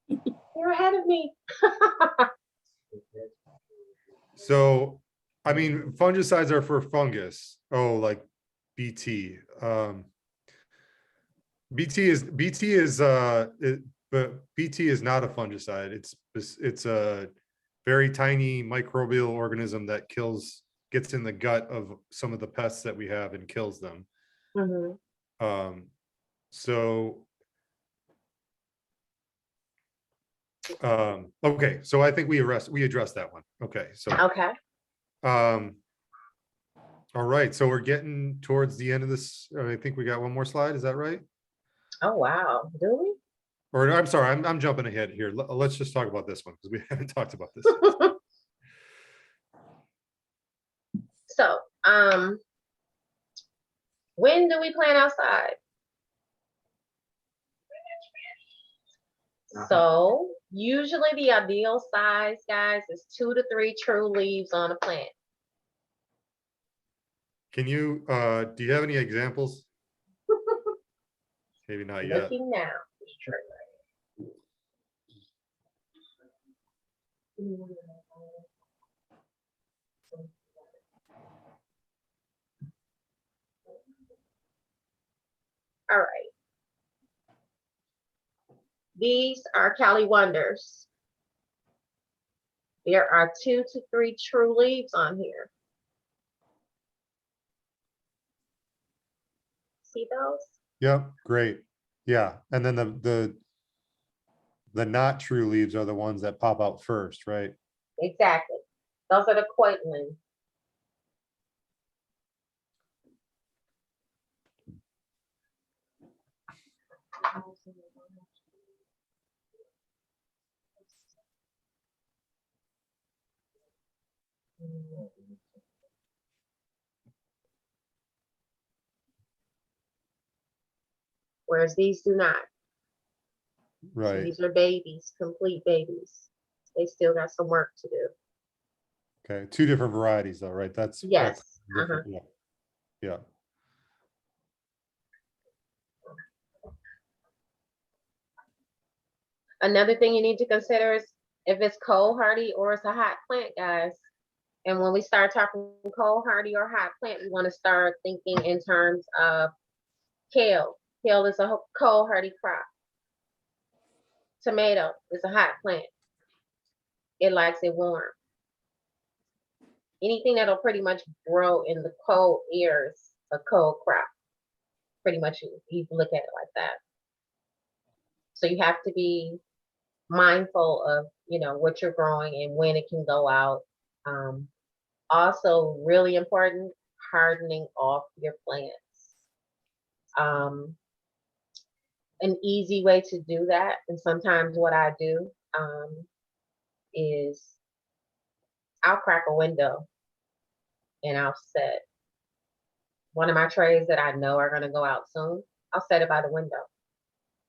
You're ahead of me. so I mean, fungicides are for fungus. Oh, like BT. But BT is not a fungicide. It's a very tiny microbial organism that gets in the gut of some of the pests that we have and kills them. Mm-hmm. So okay, so I think we addressed that one. Okay, so Okay. all right, so we're getting towards the end of this. I think we got one more slide. Is that right? Oh wow. Do we? Or I'm sorry, I'm jumping ahead here. Let's just talk about this one because we haven't talked about this yet. So, when do we plant outside? So usually the ideal size, guys, is 2 to 3 true leaves on a plant. Can you, do you have any examples? Maybe not yet. Looking now. All right. These are Cali Wonders. There are 2 to 3 true leaves on here. See those? Yep, great. Yeah, and then the not true leaves are the ones that pop out first, right? Exactly. Those are the Quaitland. Whereas these do not. So Right. these are babies, complete babies. They still got some work to do. Okay, two different varieties though, right? That's Yes. different. Yeah. Yeah. Another thing you need to consider is if it's cold hardy or it's a hot plant, guys. And when we start talking cold hardy or hot plant, we want to start thinking in terms of kale. Kale is a cold hardy crop. Tomato is a hot plant. It likes it warm. Anything that'll pretty much grow in the cold air is a cold crop. Pretty much you look at it like that. So you have to be mindful of, you know, what you're growing and when it can go out. Also really important, hardening off your plants. An easy way to do that, and sometimes what I do is I'll crack a window and I'll set one of my trays that I know are going to go out soon. I'll set it by the window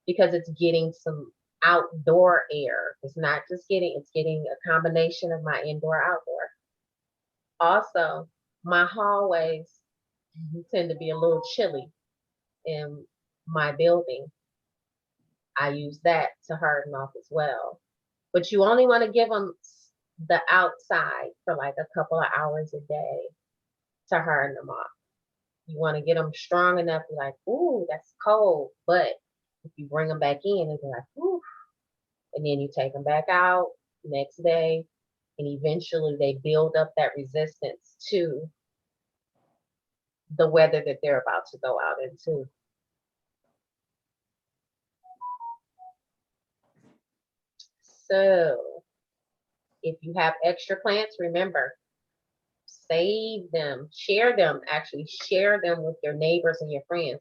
because it's getting some outdoor air. It's not just it's getting a combination of my indoor outdoor. Also, my hallways tend to be a little chilly in my building. I use that to harden off as well. But you only want to give them the outside for like a couple of hours a day to harden them off. You want to get them strong enough to be like, ooh, that's cold. But if you bring them back in, they'll be like, ooh. And then you take them back out next day. And eventually they build up that resistance to the weather that they're about to go out into. So if you have extra plants, remember, save them, actually share them with your neighbors and your friends.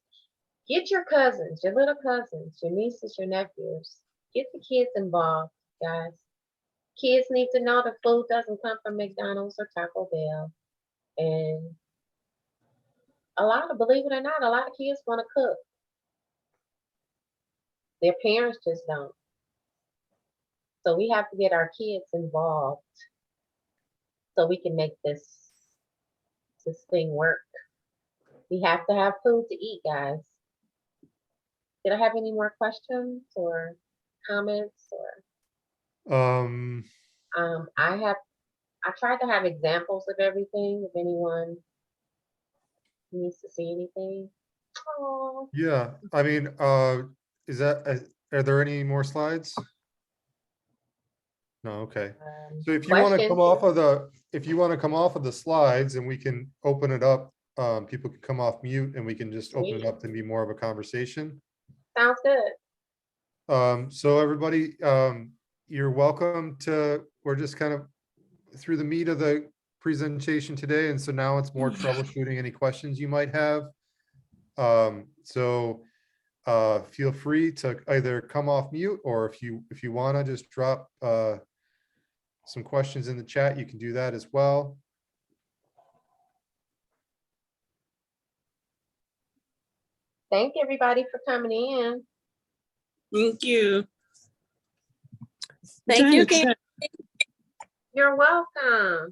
Get your cousins, your little cousins, your nieces, your nephews. Get the kids involved, guys. Kids need to know the food doesn't come from McDonald's or Taco Bell. And believe it or not, a lot of kids want to cook. Their parents just don't. So we have to get our kids involved so we can make this thing work. We have to have food to eat, guys. Did I have any more questions or comments or? I tried to have examples of everything. If anyone needs to see anything. Oh. Yeah, I mean, are there any more slides? No, okay. So if you want to come off of the slides and we can open it up, people can come off mute and we can just open it up to be more of a conversation. Sounds good. So everybody, you're welcome we're just kind of through the meat of the presentation today. And so now it's more troubleshooting any questions you might have. So feel free to either come off mute, or if you want to just drop some questions in the chat, you can do that as well. Thank everybody for coming in. Thank you. Thank you, Kim. You're welcome.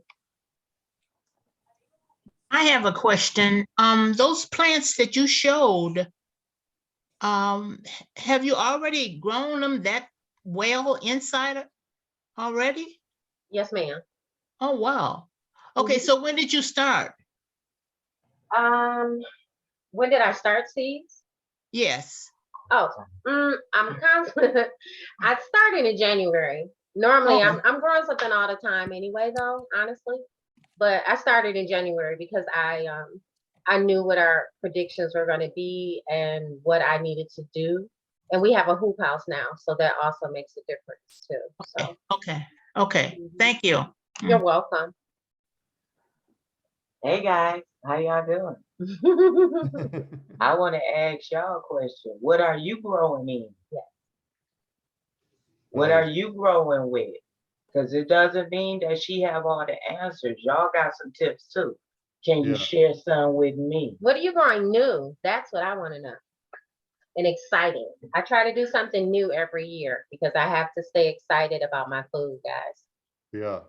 I have a question. Those plants that you showed, have you already grown them that well inside already? Yes, ma'am. Oh, wow. Okay, so when did you start? When did I start seeds? Yes. Oh, I'm constantly, I started in January. Normally, I'm growing something all the time anyway, though, honestly. But I started in January because I knew what our predictions were going to be and what I needed to do. And we have a hoop house now, so that also makes a difference too. So Okay, thank you. you're welcome. Hey guys, how y'all doing? I want to ask y'all a question. What are you growing in? What are you growing with? Because it doesn't mean that she have all the answers. Y'all got some tips too. Can you Yeah. share some with me? What are you growing new? That's what I want to know. And exciting. I try to do something new every year because I have to stay excited about my food, guys. Yeah.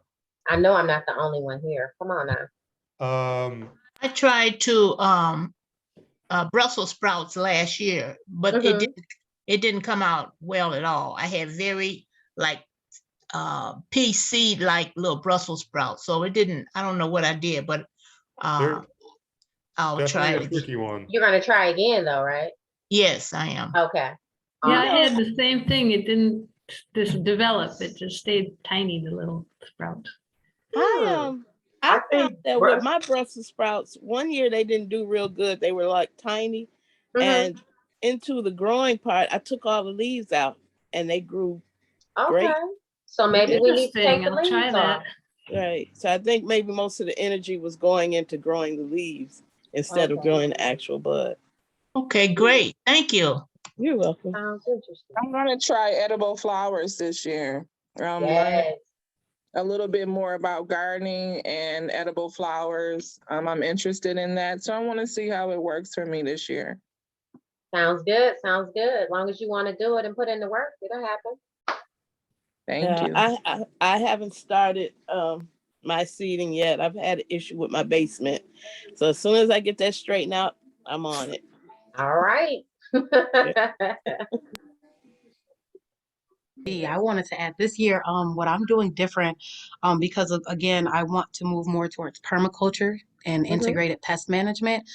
I know I'm not the only one here. Come on now. I tried to Brussels sprouts last year, but it didn't come out well at all. I had very like pea seed like little Brussels sprouts. So it didn't, I don't know what I did, but They're I'll try definitely it a again. tricky one. You're going to try again though, right? Yes, I am. Okay. Yeah, I had the same thing. It didn't just develop. It just stayed tiny, the little sprouts. I I found think that with my Brussels sprouts, one year they didn't do real good. They were like tiny. And into the growing part, I took all the leaves out and they grew great. Okay. So maybe we need to take the I'll try leaves that. off. Right. So I think maybe most of the energy was going into growing the leaves instead of growing the actual bud. Okay, great. Thank you. You're welcome. Sounds interesting. I'm gonna try edible flowers this year. Learn Yes. a little bit more about gardening and edible flowers. I'm interested in that, so I want to see how it works for me this year. Sounds good. Sounds good. As long as you want to do it and put in the work, it'll happen. Thank you. I haven't started my seeding yet. I've had an issue with my basement. So as soon as I get that straightened out, I'm on it. All right. I wanted to add this year, what I'm doing different, because of, again, I want to move more towards permaculture and integrated pest management.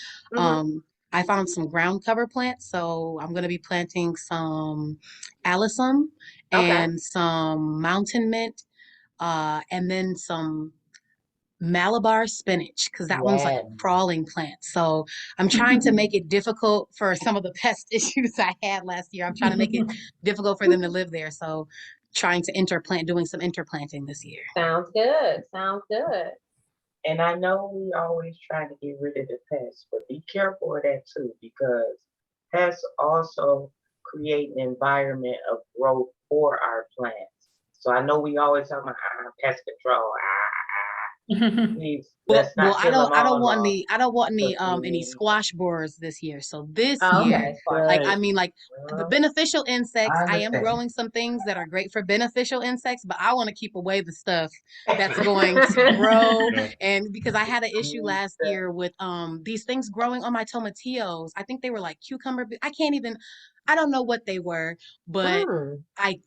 I found some ground cover plants, so I'm going to be planting some alyssum and some mountain mint, and then some Malabar spinach, because that one's like a crawling plant. So I'm trying to make it difficult for some of the pest issues I had last year. I'm trying to make it difficult for them to live there. So trying to doing some interplanting this year. Sounds good. Sounds good. And I know we always trying to get rid of the pests, but be careful of that too, because pests also create an environment of growth for our plants. So I know we always talk about pest control. Please, let's Well, not I kill them don't all want off. any squash borers this year. So this Oh, year, okay. like I mean, like the beneficial insects, I am understand. growing some things that are great for beneficial insects, but I want to keep away the stuff that's going to grow. And because I had an issue last year with these things growing on my tomatillos. I think they were like cucumber. I don't know what they were, but I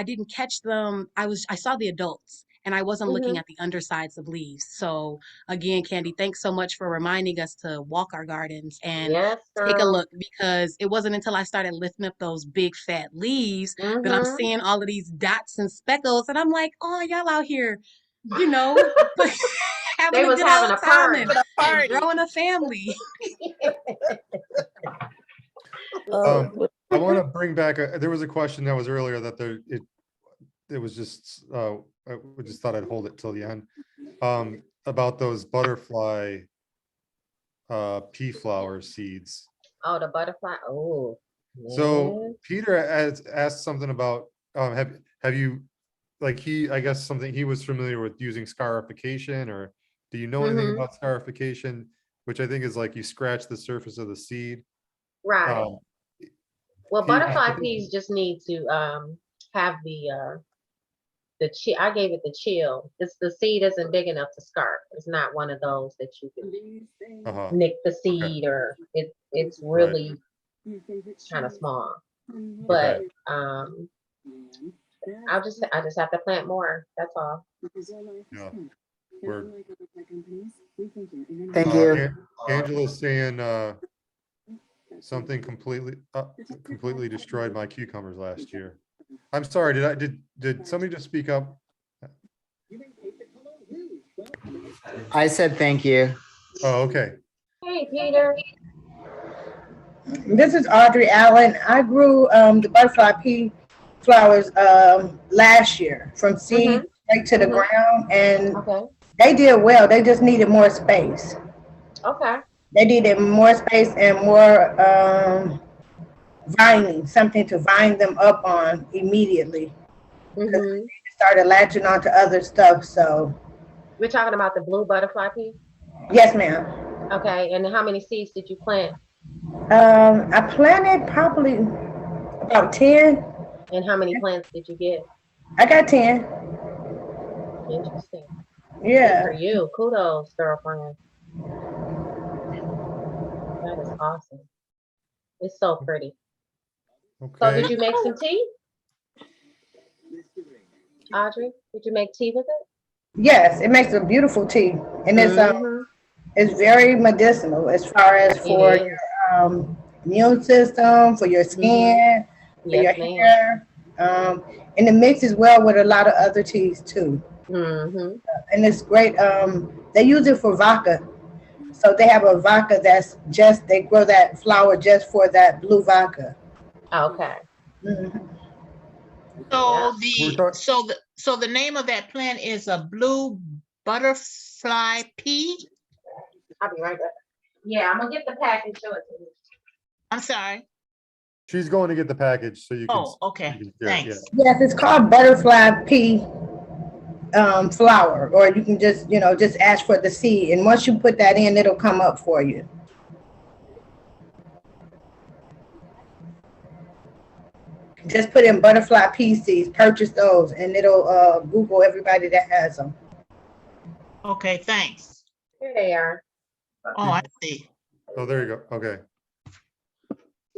didn't catch them. I saw the adults. And I wasn't looking at the undersides of leaves. So again, Candi, thanks so much for reminding us to walk our gardens and take a look, because it wasn't until I started lifting up those big fat leaves that I'm seeing all of these dots and speckles. And I'm like, oh, y'all out here, having a good old time and growing a family. I want to bring back, there was a question that was earlier that it was just, I just thought I'd hold it till the end, about those butterfly pea flower seeds. Oh, the butterfly. Oh. So Peter has asked something about, have you, like I guess something he was familiar with using scarification, or do you know anything about scarification, which I think is like you scratch the surface of the seed. Right. Well, butterfly peas just need to have the chill. I gave it the chill. The seed isn't big enough to scarf. It's not one of those that you can nick the seed, or it's really kind of small. But I just have to plant more. That's all. Yeah. Thank you. Angela's saying Something completely destroyed my cucumbers last year. I'm sorry, did somebody just speak up? I said thank you. Oh, okay. Hey, Peter. This is Audrey Allen. I grew the butterfly pea flowers last year from seed right to the ground, and they did well. They just needed more space. Okay. They needed more space and more vining, something to vine them up on immediately. They started latching onto other stuff. So we're talking about the blue butterfly pea? Yes, ma'am. Okay, and how many seeds did you plant? I planted probably about 10. And how many plants did you get? I got 10. Interesting. Yeah. Good for you. Kudos, girlfriend. That is awesome. It's so pretty. Okay. So did you make some tea? Audrey, did you make tea with it? Yes, it makes a beautiful tea. And it's very medicinal as far as for your immune system, for your skin, for your hair. And it mixes well with a lot of other teas too. And it's great. They use it for vodka. So they have a vodka that's just, they grow that flower just for that blue vodka. Okay. So the name of that plant is a blue butterfly pea. I'll be right back. Yeah, I'm gonna get the package. Show it to you. I'm sorry. She's going to get the package so you can. Oh, okay. Thanks. Yes, it's called butterfly pea flower, or you can just, just ask for the seed. And once you put that in, it'll come up for you. Just put in butterfly pea seeds, purchase those, and it'll Google everybody that has them. Okay, thanks. Here they are. Oh, I see. Oh, there you go. Okay.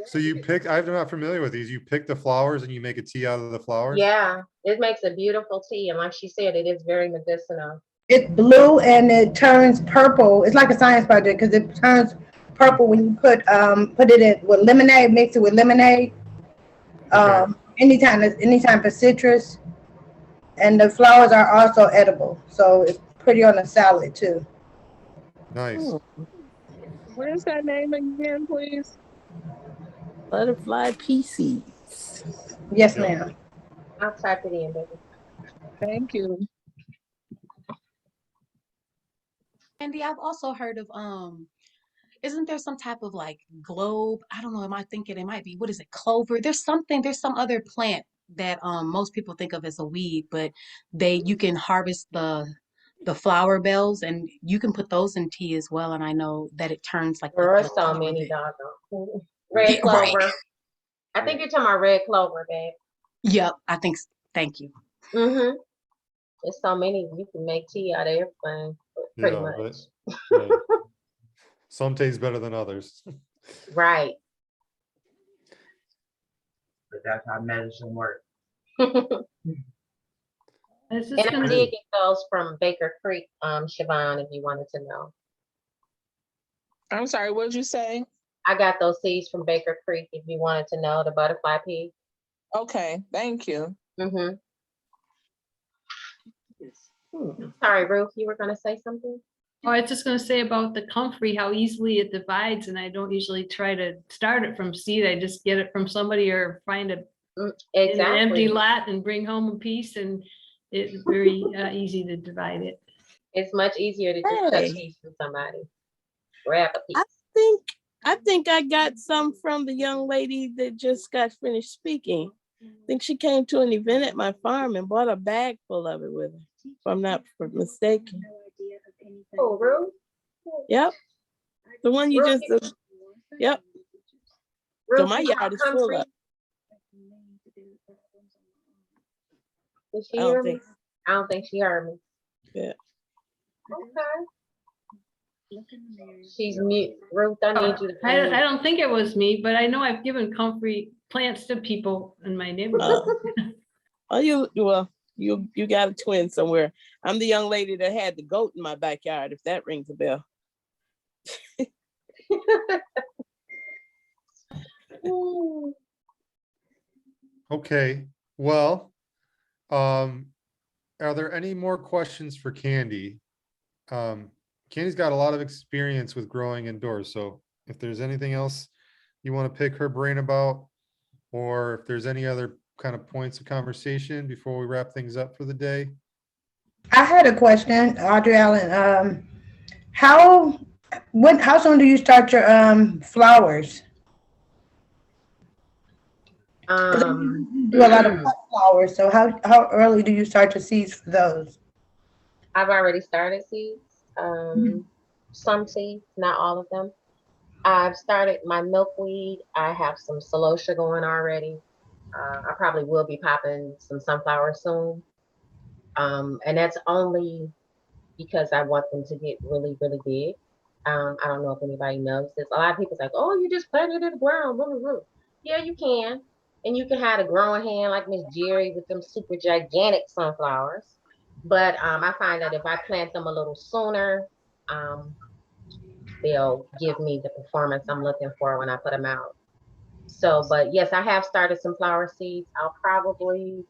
So you picked, I'm not familiar with these. You pick the flowers and you make a tea out of the flowers? Yeah, it makes a beautiful tea. And like she said, it is very medicinal. It's blue and it turns purple. It's like a science project because it turns purple when you put it in with lemonade, mix it with lemonade. Any type of citrus. And the flowers are also edible. So it's pretty on a salad too. Nice. Where's that name again, please? Butterfly pea seeds. Yes, ma'am. I'll type it in, baby. Thank you. Andy, I've also heard of isn't there some type of like globe? I don't know, am I thinking it might be, what is it, clover? There's some other plant that most people think of as a weed, but you can harvest the flower bells and you can put those in tea as well. And I know that it turns like there are so many doggone red clover. Right. I think you're talking about red clover, babe. Yep, I think. Thank you. There's so many. You can make tea out of everything, pretty much. Right. Some taste better than others. Right. But that's how medicine works. And I did get those from Baker Creek, Siobhan, if you wanted to know. I'm sorry, what did you say? I got those seeds from Baker Creek if you wanted to know, the butterfly pea. Okay, thank you. Sorry, Ruth, you were going to say something? Oh, I was just going to say about the comfrey, how easily it divides, and I don't usually try to start it from seed. I just get it from somebody or find an empty lot and bring home a piece, and it's very easy to divide it. It's much easier to just cut seeds from somebody. Grab a piece. I think I got some from the young lady that just got finished speaking. I think she came to an event at my farm and bought a bag full of it with her, if I'm not mistaken. Oh, Ruth? Yep. The one you Ruth, just, yep. Ruth, So my yard is full of. Did she hear me? I don't think she heard me. Yeah. Okay. She's mute. Ruth, I need you to. I don't think it was me, but I know I've given comfrey plants to people in my neighborhood. You got a twin somewhere. I'm the young lady that had the goat in my backyard, if that rings a bell. Okay, well, are there any more questions for Candi? Candi's got a lot of experience with growing indoors, so if there's anything else you want to pick her brain about, or if there's any other kind of points of conversation before we wrap things up for the day. I had a question, Audrey Allen. How soon do you start your flowers? 'Cause you do a lot of cut flowers, so how early do you start your seeds for those? I've already started seeds. Some seeds, not all of them. I've started my milkweed. I have some celosia going already. I probably will be popping some sunflowers soon. And that's only because I want them to get really, really big. I don't know if anybody knows this. A lot of people's like, oh, you just planted it in the ground. Yeah, you can. And you can have a growing hand like Miss Jerry with them super gigantic sunflowers. But I find that if I plant them a little sooner, they'll give me the performance I'm looking for when I put them out. So, but yes, I have started some flower seeds. I'll probably,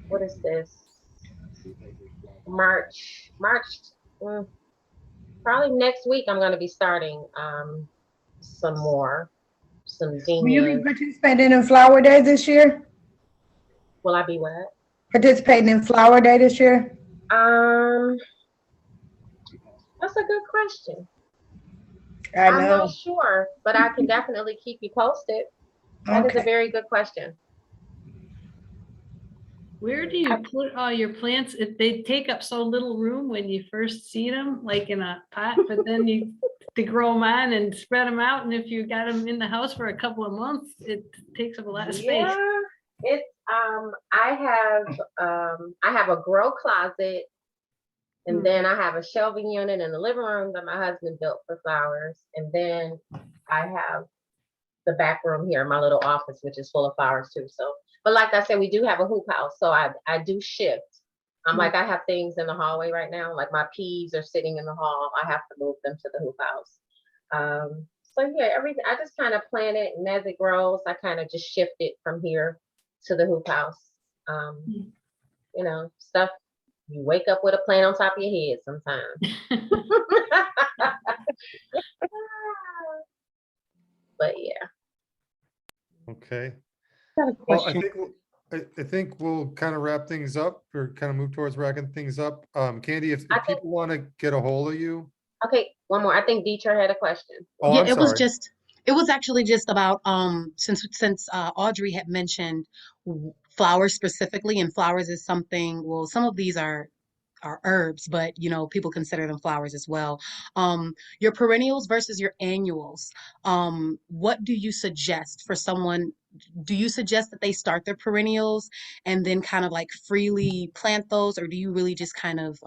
what is this? March, probably next week I'm going to be starting some Will you be zinnias. participating in Flower Day this year? Will I be what? Participating in Flower Day this year? That's a good question. I know. I'm not sure, but I can definitely keep you posted. That is a very good question. Where do you put all your plants if they take up so little room when you first seed them, like in a pot, but then you to grow them on and spread them out, and if you got them in the house for a couple of months, it takes up a lot of space. Yeah, it's I have a grow closet, and then I have a shelving unit in the living room that my husband built for flowers, and then I have the back room here, my little office, which is full of flowers too. So, but like I said, we do have a hoop house, so I do shift. Like I have things in the hallway right now, like my peas are sitting in the hall. I have to move them to the hoop house. So yeah, everything I just kind of plant it, and as it grows, I kind of just shift it from here to the hoop house. You know, stuff you wake up with a plant on top of your head sometimes. But yeah. Okay. Got a Well, question. I think we'll kind of wrap things up or kind of move towards wrapping things up. Candi, if people want to get a hold of you. Okay, one more. I think Dieter had a question. Oh, Yeah, I'm sorry. it was actually just about since Audrey had mentioned flowers specifically, and flowers is something, well, some of these are herbs, but you know, people consider them flowers as well. Your perennials versus your annuals. What do you suggest for someone? Do you suggest that they start their perennials and then kind of like freely plant those, or do you really just kind of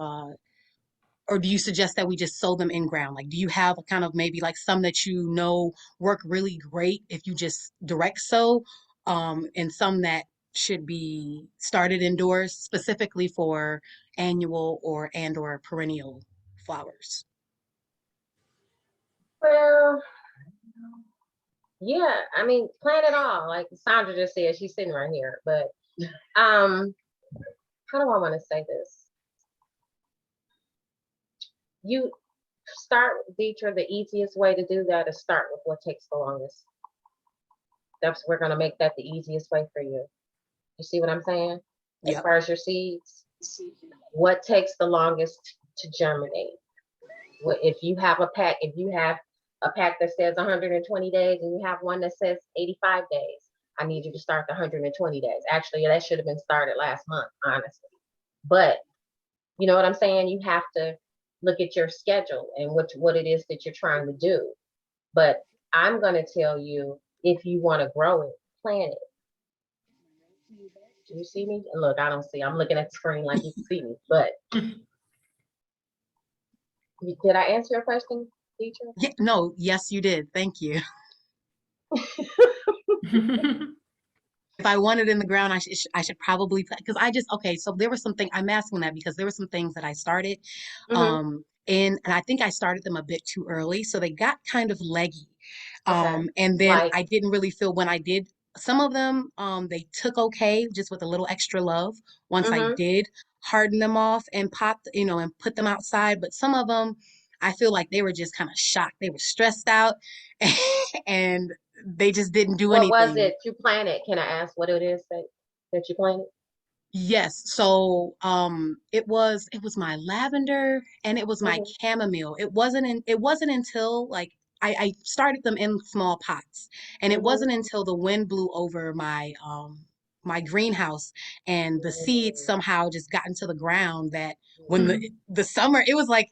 or do you suggest that we just sow them in ground? Like, do you have kind of maybe like some that you know work really great if you just direct sow, and some that should be started indoors specifically for annual or perennial flowers? Well, yeah, I mean, plant it all. Like Sandra just said, she's sitting right here. But how do I want to say this? You start, Dieter, the easiest way to do that is start with what takes the longest. We're gonna make that the easiest way for you. You see what I'm saying? As far as your seeds, what takes the longest to germinate? If you have a pack that says 120 days and you have one that says 85 days, I need you to start the 120 days. Actually, that should have been started last month, honestly. But you know what I'm saying? You have to look at your schedule and what it is that you're trying to do. But I'm going to tell you, if you want to grow it, plant it. Do you see me? Look, I don't see. I'm looking at the screen like you can see me. But did I answer your question, teacher? Yeah, no, yes, you did. Thank you. If I want it in the ground, I should probably, because okay, so there was something, I'm asking that because there were some things that I started, and I think I started them a bit too early, so they got kind of leggy. And then Like, I didn't really feel when I did some of them, they took okay, just with a little extra love. Once I did harden them off and and put them outside. But some of them, I feel like they were just kind of shocked. They were stressed out and they just didn't do what was anything. it you planted? Can I ask what it is that you planted? Yes. So it was my lavender and it was my Mhm. chamomile. It wasn't until like I started them in small pots, and it Mhm. wasn't until the wind blew over my greenhouse and the seeds somehow just got into the ground that when the summer, it was like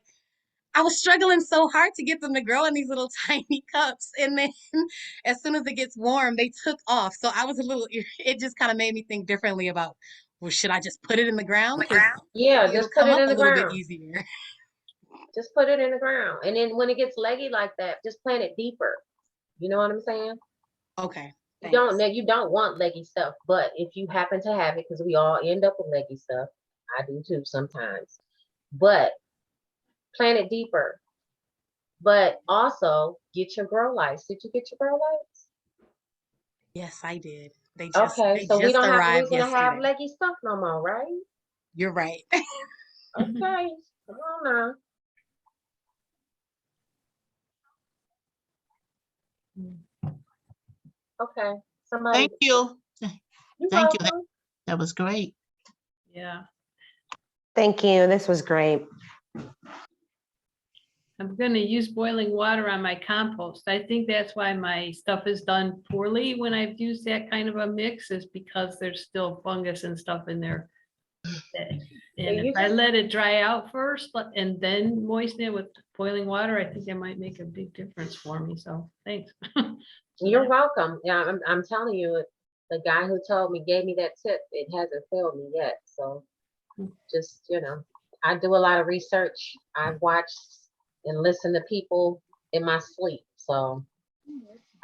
I was struggling so hard to get them to grow in these little tiny cups. And then as soon as it gets warm, they took off. So I was a little, it just kind of made me think differently about, well, should I just put it in the ground? Because Yeah, maybe it'll just put come it up in a the little bit ground. easier. Just put it in the ground. And then when it gets leggy like that, just plant it deeper. You know what I'm saying? Okay. You Thanks. you don't want leggy stuff, but if you happen to have it, because we all end up with leggy stuff, I do too sometimes. But plant it deeper. But also get your grow lights. Did you get your grow lights? Yes, I did. Okay, They so we just don't have a arrived reason to have yesterday. leggy stuff no more, right? You're right. Okay, come on now. Okay, somebody. Thank you. You're Thank you. welcome. That was great. Yeah. Thank you. This was great. I'm gonna use boiling water on my compost. I think that's why my stuff is done poorly when I've used that kind of a mix, is because there's still fungus and stuff in there. And if I let it dry out first, and then moisten it with boiling water, I think that might make a big difference for me. So thanks. You're welcome. Yeah, I'm telling you, the guy who told me, gave me that tip. It hasn't failed me yet. So just, I do a lot of research. I watch and listen to people in my sleep. So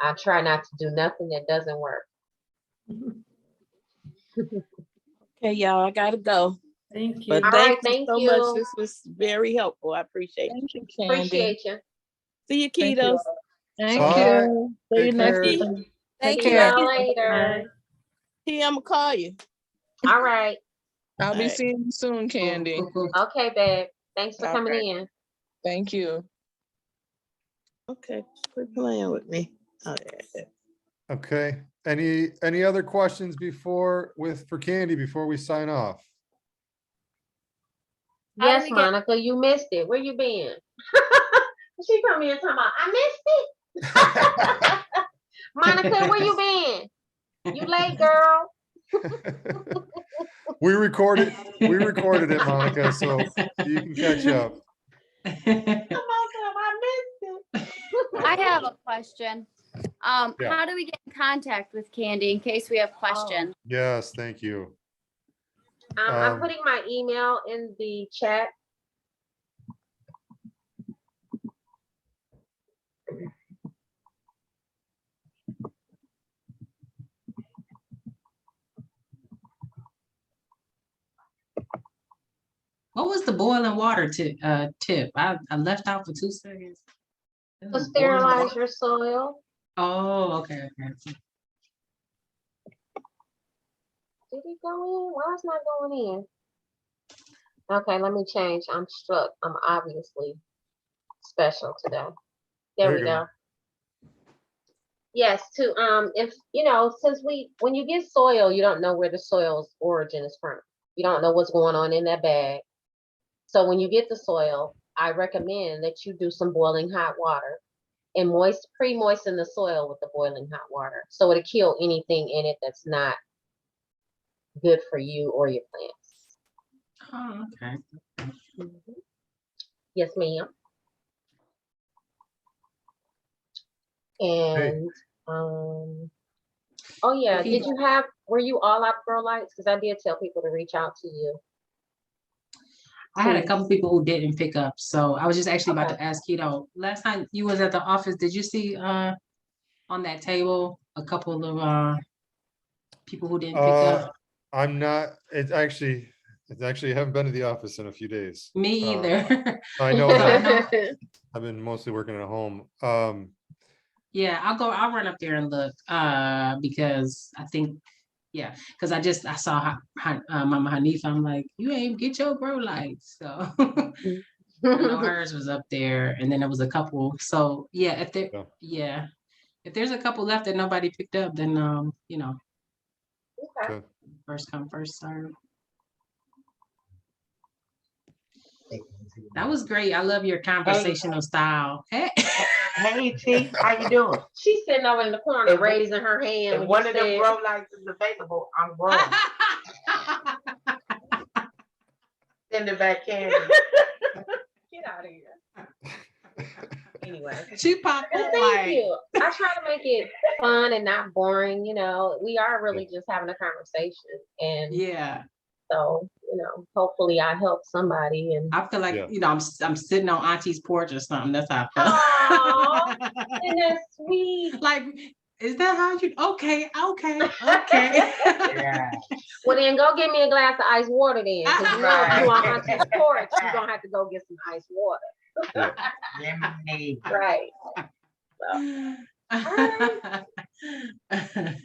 I try not to do nothing that doesn't work. Okay, y'all, I gotta go. Thank you. But All thank right, you thank so you. much. This was very helpful. I appreciate Thank you. you, Candy. Appreciate you. See you, Thank you. kiddos. Thank Bye. you. See you Take next care. time. Thank See you. y'all later. T, I'm gonna call you. All right. I'll be All right. seeing you soon, Candy. Okay, babe. Thanks for All coming right. in. Thank you. Okay, quit playing with me. Oh, yeah. Okay. Any other questions for Candy before we sign off? Yes, Monica, you missed it. Where you been? She come in talking about, I missed it. Monica, where you been? You late, girl. We recorded it, Monica, so you can catch up. I missed it. I have a question. Yeah. How do we get in contact with Candy in case we have questions? Yes, thank you. I'm putting my email in the chat. What was the boiling water tip? I left out for 2 seconds. To sterilize your soil. Oh, okay. Did it go in? Why it's not going in? Okay, let me change. I'm struck. I'm obviously special today. There we go. Yes, if since when you get soil, you don't know where the soil's origin is from. You don't know what's going on in that bag. So when you get the soil, I recommend that you do some boiling hot water and pre-moisten the soil with the boiling hot water. So it'll kill anything in it that's not good for you or your plants. Oh, okay. Yes, ma'am. And oh yeah, were you all out grow lights? Because I did tell people to reach out to you. I had a couple people who didn't pick up, so I was just actually about to ask Keto. Last time you was at the office, did you see on that table a couple of people who didn't pick up? I'm not. It's actually I haven't been to the office in a few days. Me either. I know that. I've been mostly working at home. Yeah, I'll run up there and look, because I think, yeah, because I saw Mama Hanifa, I'm like, you ain't get your grow lights, so. I know hers was up there, and then there was a couple, so, yeah, if there's a couple left that nobody picked up, then, you know, Okay. first come, first serve. That was great. I love your conversational style. Hey, Hey T, how you doing? She's sitting over in the corner raising her hand. If when one you of them said- grow lights is available, I'm growing. Send it back, Candy. Get out of here. Anyway. She popped Well, up thank like, you. I try to make it fun and not boring. You know, we are really just having a conversation, and yeah. so you know, hopefully, I help somebody. And I feel like you know, I'm sitting on Auntie's porch or something. That's how I feel. Aw, and that's sweet. Like, is that how you? Okay. Yeah. Well, then go get me a glass of ice water then, because you know if you on Auntie's porch, you're gonna have to go get some ice water. Lemonade. Right. So, all right.